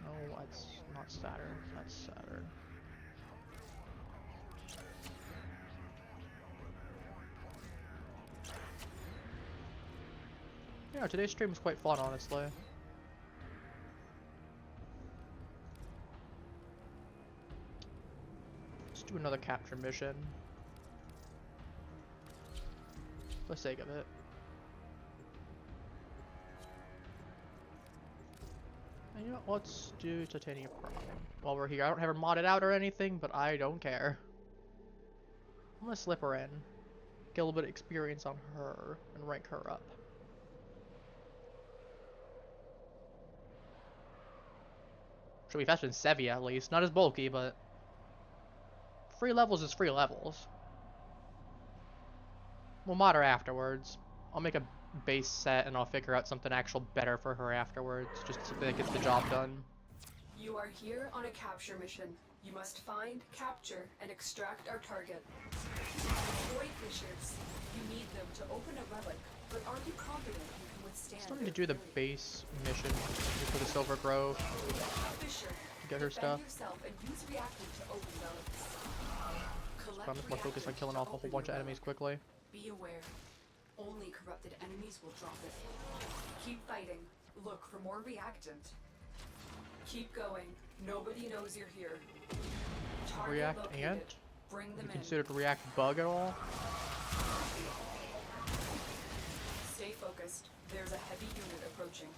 No, that's not Saturn. That's Saturn. Yeah, today's stream was quite fun, honestly. Let's do another capture mission. For the sake of it. And you know what? Let's do Titanium Prime. While we're here, I don't have her modded out or anything, but I don't care. I'm gonna slip her in. Get a little bit of experience on her and rank her up. Should be faster than Sevi at least. Not as bulky, but free levels is free levels. We'll mod her afterwards. I'll make a base set and I'll figure out something actual better for her afterwards, just something that gets the job done.
You are here on a capture mission. You must find, capture, and extract our target. Void fissures. You need them to open a relic, but are you confident you can withstand?
Starting to do the base mission for the Silver Grove to get her stuff.
And use reactant to open relics.
I'm more focused on killing off a whole bunch of enemies quickly.
Be aware. Only corrupted enemies will drop it. Keep fighting. Look for more reactant. Keep going. Nobody knows you're here. Target
React
located.
Ant?
Bring them
You
in.
considered React Bug at all?
Stay focused. There's a heavy unit approaching.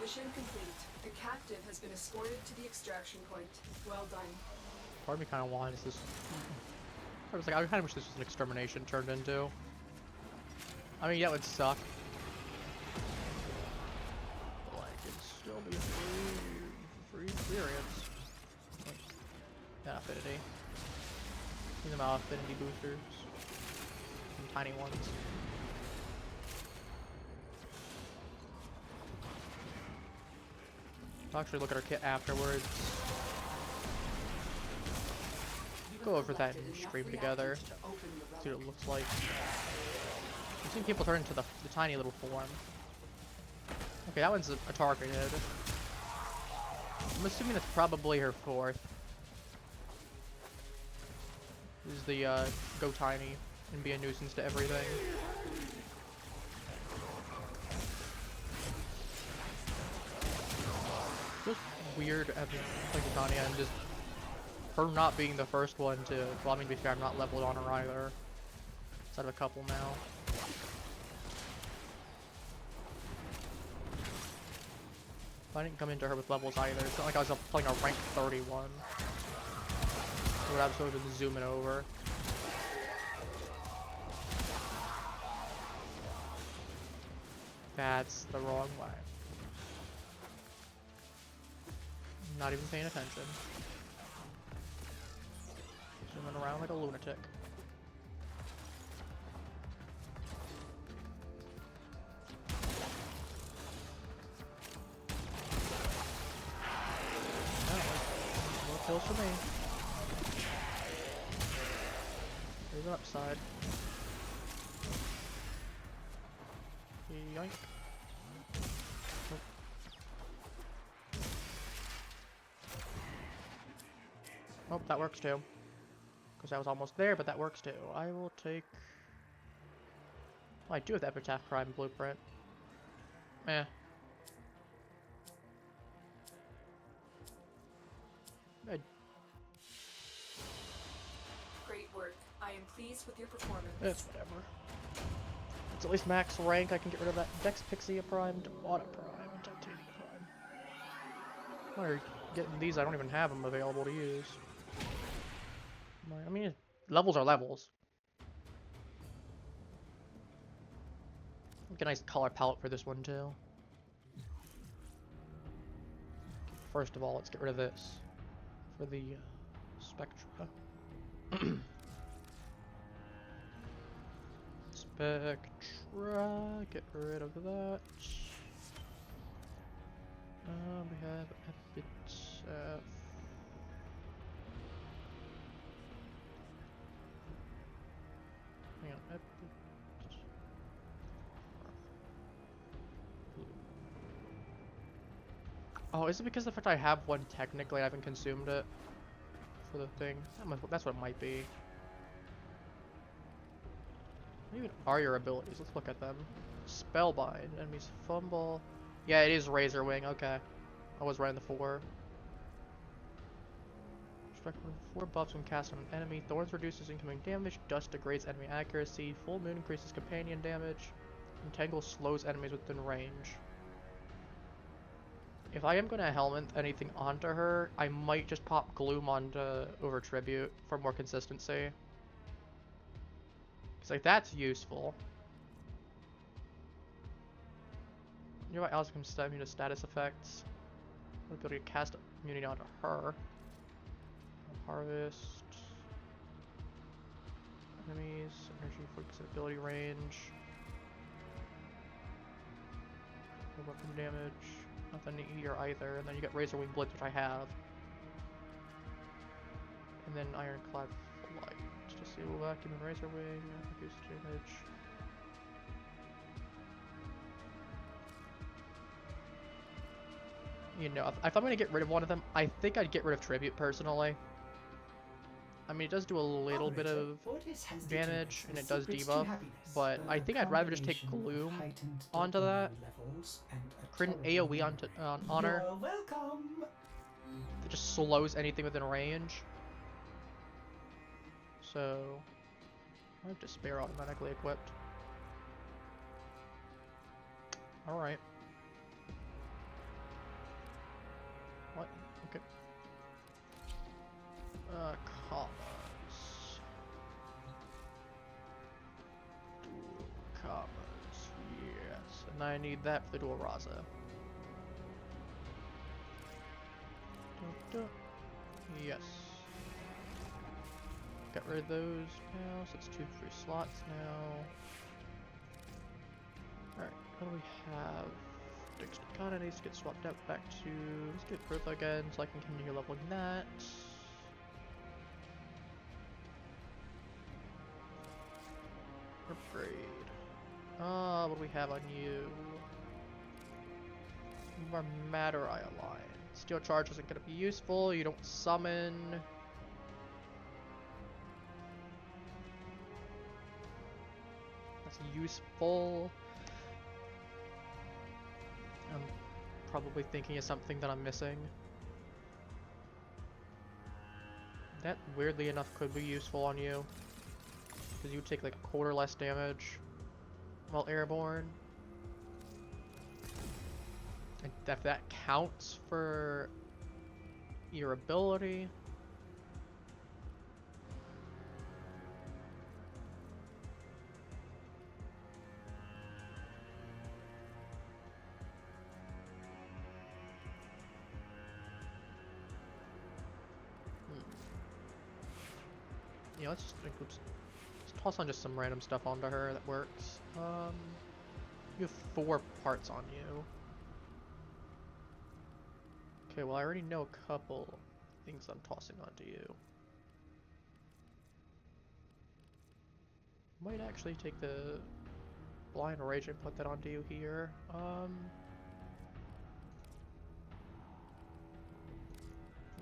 Mission complete. The captive has been escorted to the extraction point. Well done.
Part of me kind of wants this. I was like, I kind of wish this was an extermination turned into. I mean, yeah, it would suck. But like, it'd still be free experience. Like, that affinity. Need them out affinity boosters. Some tiny ones. I'll actually look at our kit afterwards. Go over that and stream together. See what it looks like. I've seen people turn into the tiny little form. Okay, that one's a targeted. I'm assuming that's probably her fourth. This is the go tiny and be a nuisance to everything. Just weird having Tanya and just her not being the first one to. Well, I mean, to be fair, I'm not leveled on her either. Instead of a couple now. I didn't come into her with levels either. It's not like I was playing a rank 31. I would absolutely been zooming over. That's the wrong way. Not even paying attention. Zooming around like a lunatic. More kills for me. There's an upside. Yoink. Nope. Oh, that works too. Because I was almost there, but that works too. I will take... Oh, I do have the Epitaph Prime blueprint. Eh.
Great work. I am pleased with your performance.
It's whatever. It's at least max rank. I can get rid of that Dex Pixie primed, Auto Prime, and Titanium Prime. While getting these, I don't even have them available to use. I mean, levels are levels. Get a nice color palette for this one too. First of all, let's get rid of this for the Spectra. Spectra, get rid of that. We have Epitaph. Hang on, Oh, is it because of the fact I have one technically, I haven't consumed it for the thing? That's what it might be. What even are your abilities? Let's look at them. Spellbind, enemies fumble. Yeah, it is Razor Wing, okay. I was right in the 4. Respect 4 buffs when cast on an enemy. Thorns reduces incoming damage. Dust degrades enemy accuracy. Full Moon increases companion damage. Entangle slows enemies within range. If I am going to helmet anything onto her, I might just pop Gloom onto Over Tribute for more consistency. Because, like, that's useful. Nearby allies become immune to status effects. I'll be able to cast immunity onto her. Harvest. Enemies. Energy focus ability range. No weapon damage. Nothing here either. And then you get Razor Wing Blitz, which I have. And then Ironclad Flight. Disable Vacuum and Razor Wing. Reduce damage. You know, if I'm going to get rid of one of them, I think I'd get rid of Tribute, personally. I mean, it does do a little bit of damage, and it does debuff, but I think I'd rather just take Gloom onto that. Crit AoE on her.
Welcome.
It just slows anything within range. So, I have Despair automatically equipped. Alright. What? Okay. Commas. Dual commas. Yes. And I need that for the dual Raza. Yes. Got rid of those now, so it's 2 free slots now. Alright, what do we have? Dexter needs to get swapped out back to... Let's get Bertha again, so I can continue leveling that. Upgrade. What do we have on you? More Matter Eye Alliance. Steel Charge isn't going to be useful, you don't summon. That's useful. I'm probably thinking of something that I'm missing. That, weirdly enough, could be useful on you. Because you would take like a quarter less damage while airborne. And if that counts for your ability. Yeah, let's let's toss on just some random stuff onto her that works. You have 4 parts on you. Okay, well I already know a couple things I'm tossing onto you. Might actually take the Blind Rage and put that onto you here.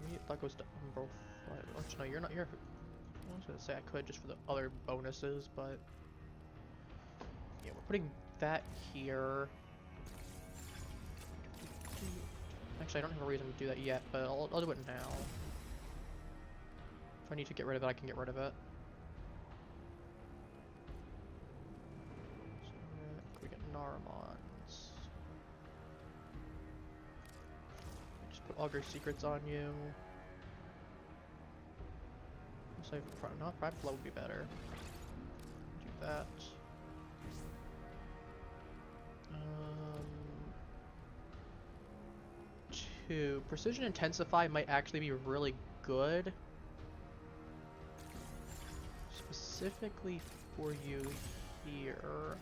Maybe that goes to Umbral Flight. No, you're not here. I was gonna say I could just for the other bonuses, but yeah, we're putting that here. Actually, I don't have a reason to do that yet, but I'll do it now. If I need to get rid of it, I can get rid of it. So, we get Narmons. Just put Augur Secrets on you. So, not Prime Flow would be better. Do that. 2. Precision Intensify might actually be really good. Specifically for you here.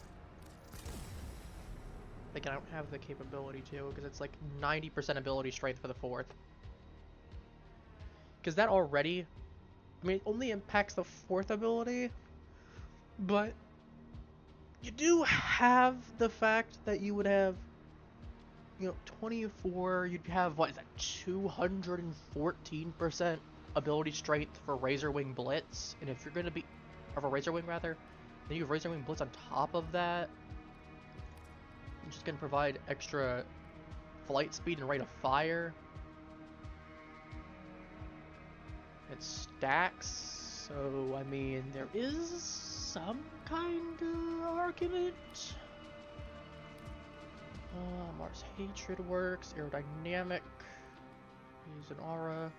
Like, I don't have the capability to, because it's like 90% ability strength for the 4th. Because that already, I mean, it only impacts the 4th ability, but you do have the fact that you would have, you know, 24, you'd have, what is that, 214% ability strength for Razor Wing Blitz, and if you're going to be, or for Razor Wing rather, then you have Razor Wing Blitz on top of that, which is going to provide extra flight speed and rate of fire. It stacks, so, I mean, there is some kind of argument. Mars Hatred works, Aerodynamic, use an aura.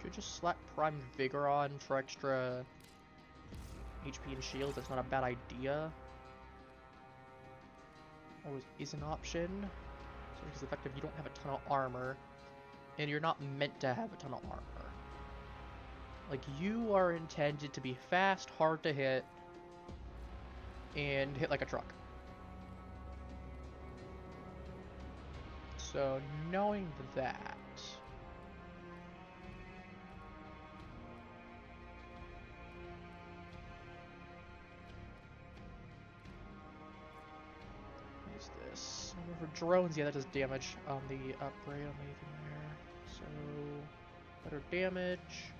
Could just slap Prime Vigor on for extra HP and shields. That's not a bad idea. Always is an option. So because effective, you don't have a ton of armor, and you're not meant to have a ton of armor. Like, you are intended to be fast, hard to hit, and hit like a truck. So, knowing that, what is this? For drones, yeah, that does damage on the upgrade on anything there. So, better damage,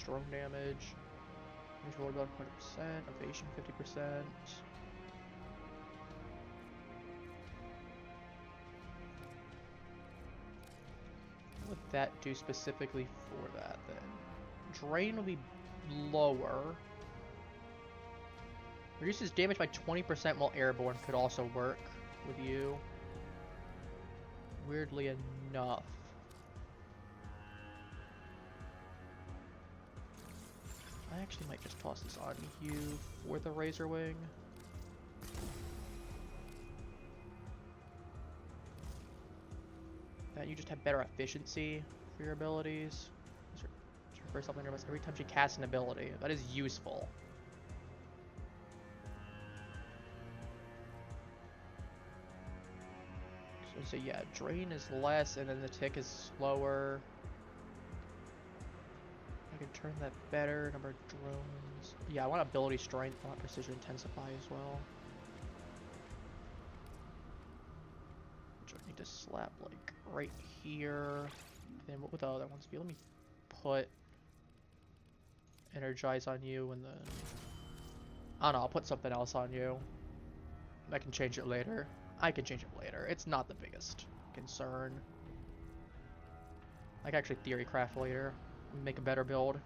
drone damage, control about 100%, evasion 50%. What would that do specifically for that then? Drain will be lower. Reduces damage by 20% while airborne could also work with you. Weirdly enough. I actually might just toss this on you for the Razor Wing. That you just have better efficiency for your abilities. For something every time she casts an ability. That is useful. So yeah, drain is less, and then the tick is slower. I can turn that better. Number of drones. Yeah, I want ability strength. I want precision intensify as well. Which I need to slap like right here. And then what would the other ones be? Let me put energize on you, and then I don't know. I'll put something else on you. I can change it later. I can change it later. It's not the biggest concern. I can actually theory craft later. Make a better build.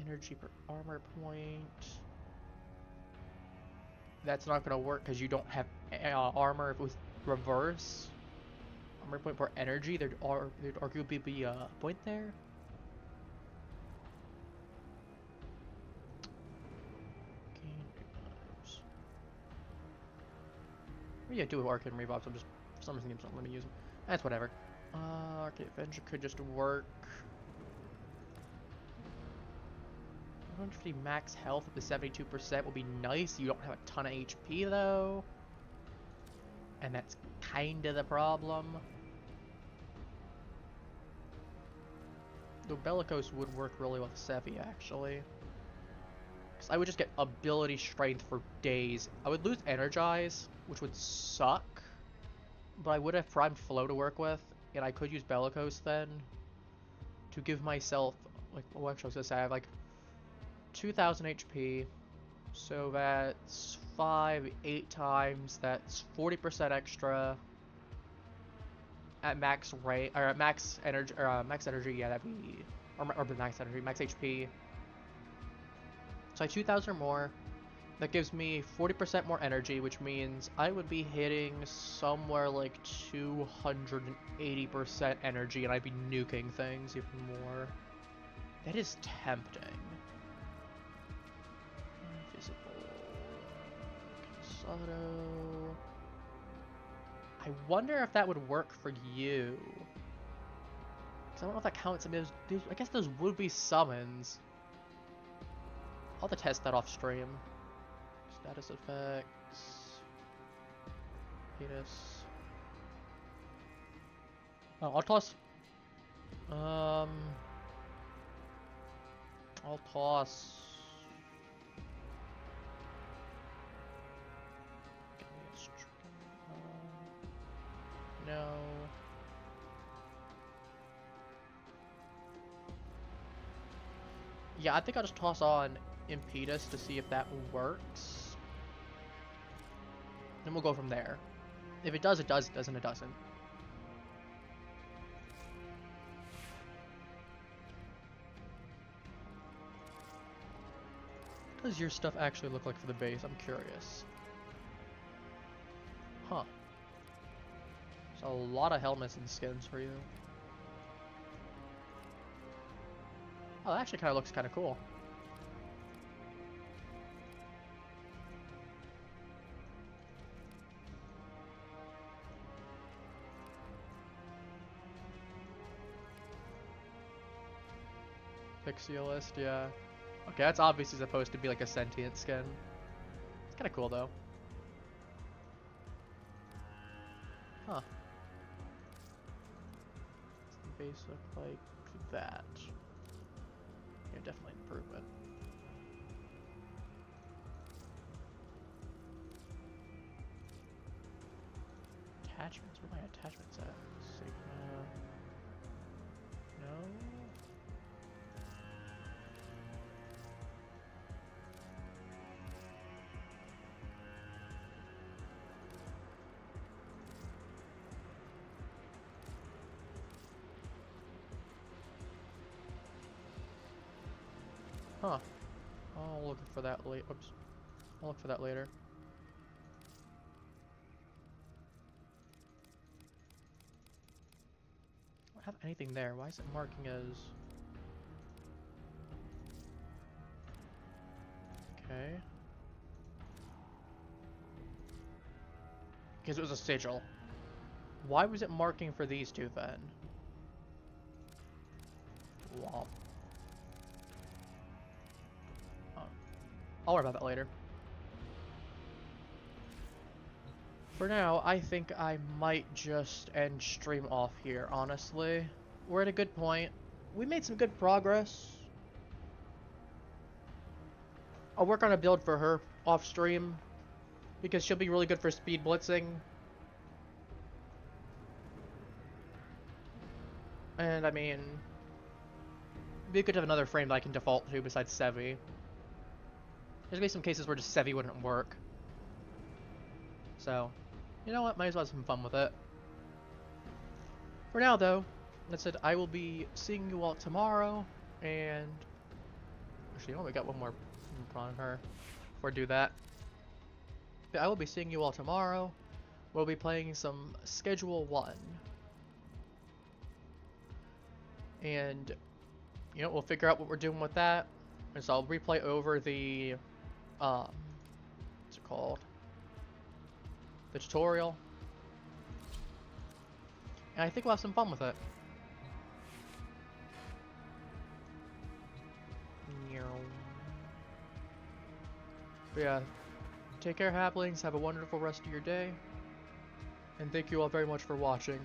Energy per armor point. That's not going to work because you don't have armor. If it was reverse, armor point per energy, there'd arguably be a point there. Yeah, do Arcade Revives. I'm just, for some reason, games don't let me use them. That's whatever. Arcade Adventure could just work. 150 max health at the 72% will be nice. You don't have a ton of HP though. And that's kinda the problem. Though Bellicose would work really well with Sevi actually. Because I would just get ability strength for days. I would lose Energize, which would suck. But I would have Prime Flow to work with, and I could use Bellicose then to give myself, like, well, actually I was gonna say I have like 2000 HP, so that's 8 times, that's 40% extra at max rate, or at max energy, yeah, that'd be, or max energy, max HP. So I 2000 or more. That gives me 40% more energy, which means I would be hitting somewhere like 280% energy, and I'd be nuking things even more. That is tempting. Invisible. Cansado. I wonder if that would work for you. Because I don't know if that counts. I mean, I guess those would be summons. I'll have to test that off stream. Status effects. Penis. Oh, I'll toss. I'll toss. No. Yeah, I think I'll just toss on Impetus to see if that works. Then we'll go from there. If it does, it does. It doesn't, it doesn't. What does your stuff actually look like for the base? I'm curious. Huh. There's a lot of helmets and skins for you. Oh, that actually kind of looks kind of cool. Pixialist, yeah. Okay, that's obviously supposed to be like a sentient skin. It's kind of cool though. Huh. The base look like that. Yeah, definitely improvement. Attachments? Where are my attachments at? Sigma. No? Huh. I'll look for that later. Oops. I'll look for that later. I don't have anything there. Why is it marking as... Okay. Because it was a sigil. Why was it marking for these two then? Womp. I'll worry about that later. For now, I think I might just end stream off here, honestly. We're at a good point. We made some good progress. I'll work on a build for her off stream, because she'll be really good for speed blitzing. And I mean, it'd be good to have another frame that I can default to besides Sevi. There's gonna be some cases where just Sevi wouldn't work. So, you know what? Might as well have some fun with it. For now, though, that's it. I will be seeing you all tomorrow, and... Actually, you know what? We got one more on her before I do that. But I will be seeing you all tomorrow. We'll be playing some Schedule 1. And, you know, we'll figure out what we're doing with that. And so I'll replay over the... what's it called? the tutorial. And I think we'll have some fun with it. But yeah, take care, Haplings. Have a wonderful rest of your day. And thank you all very much for watching.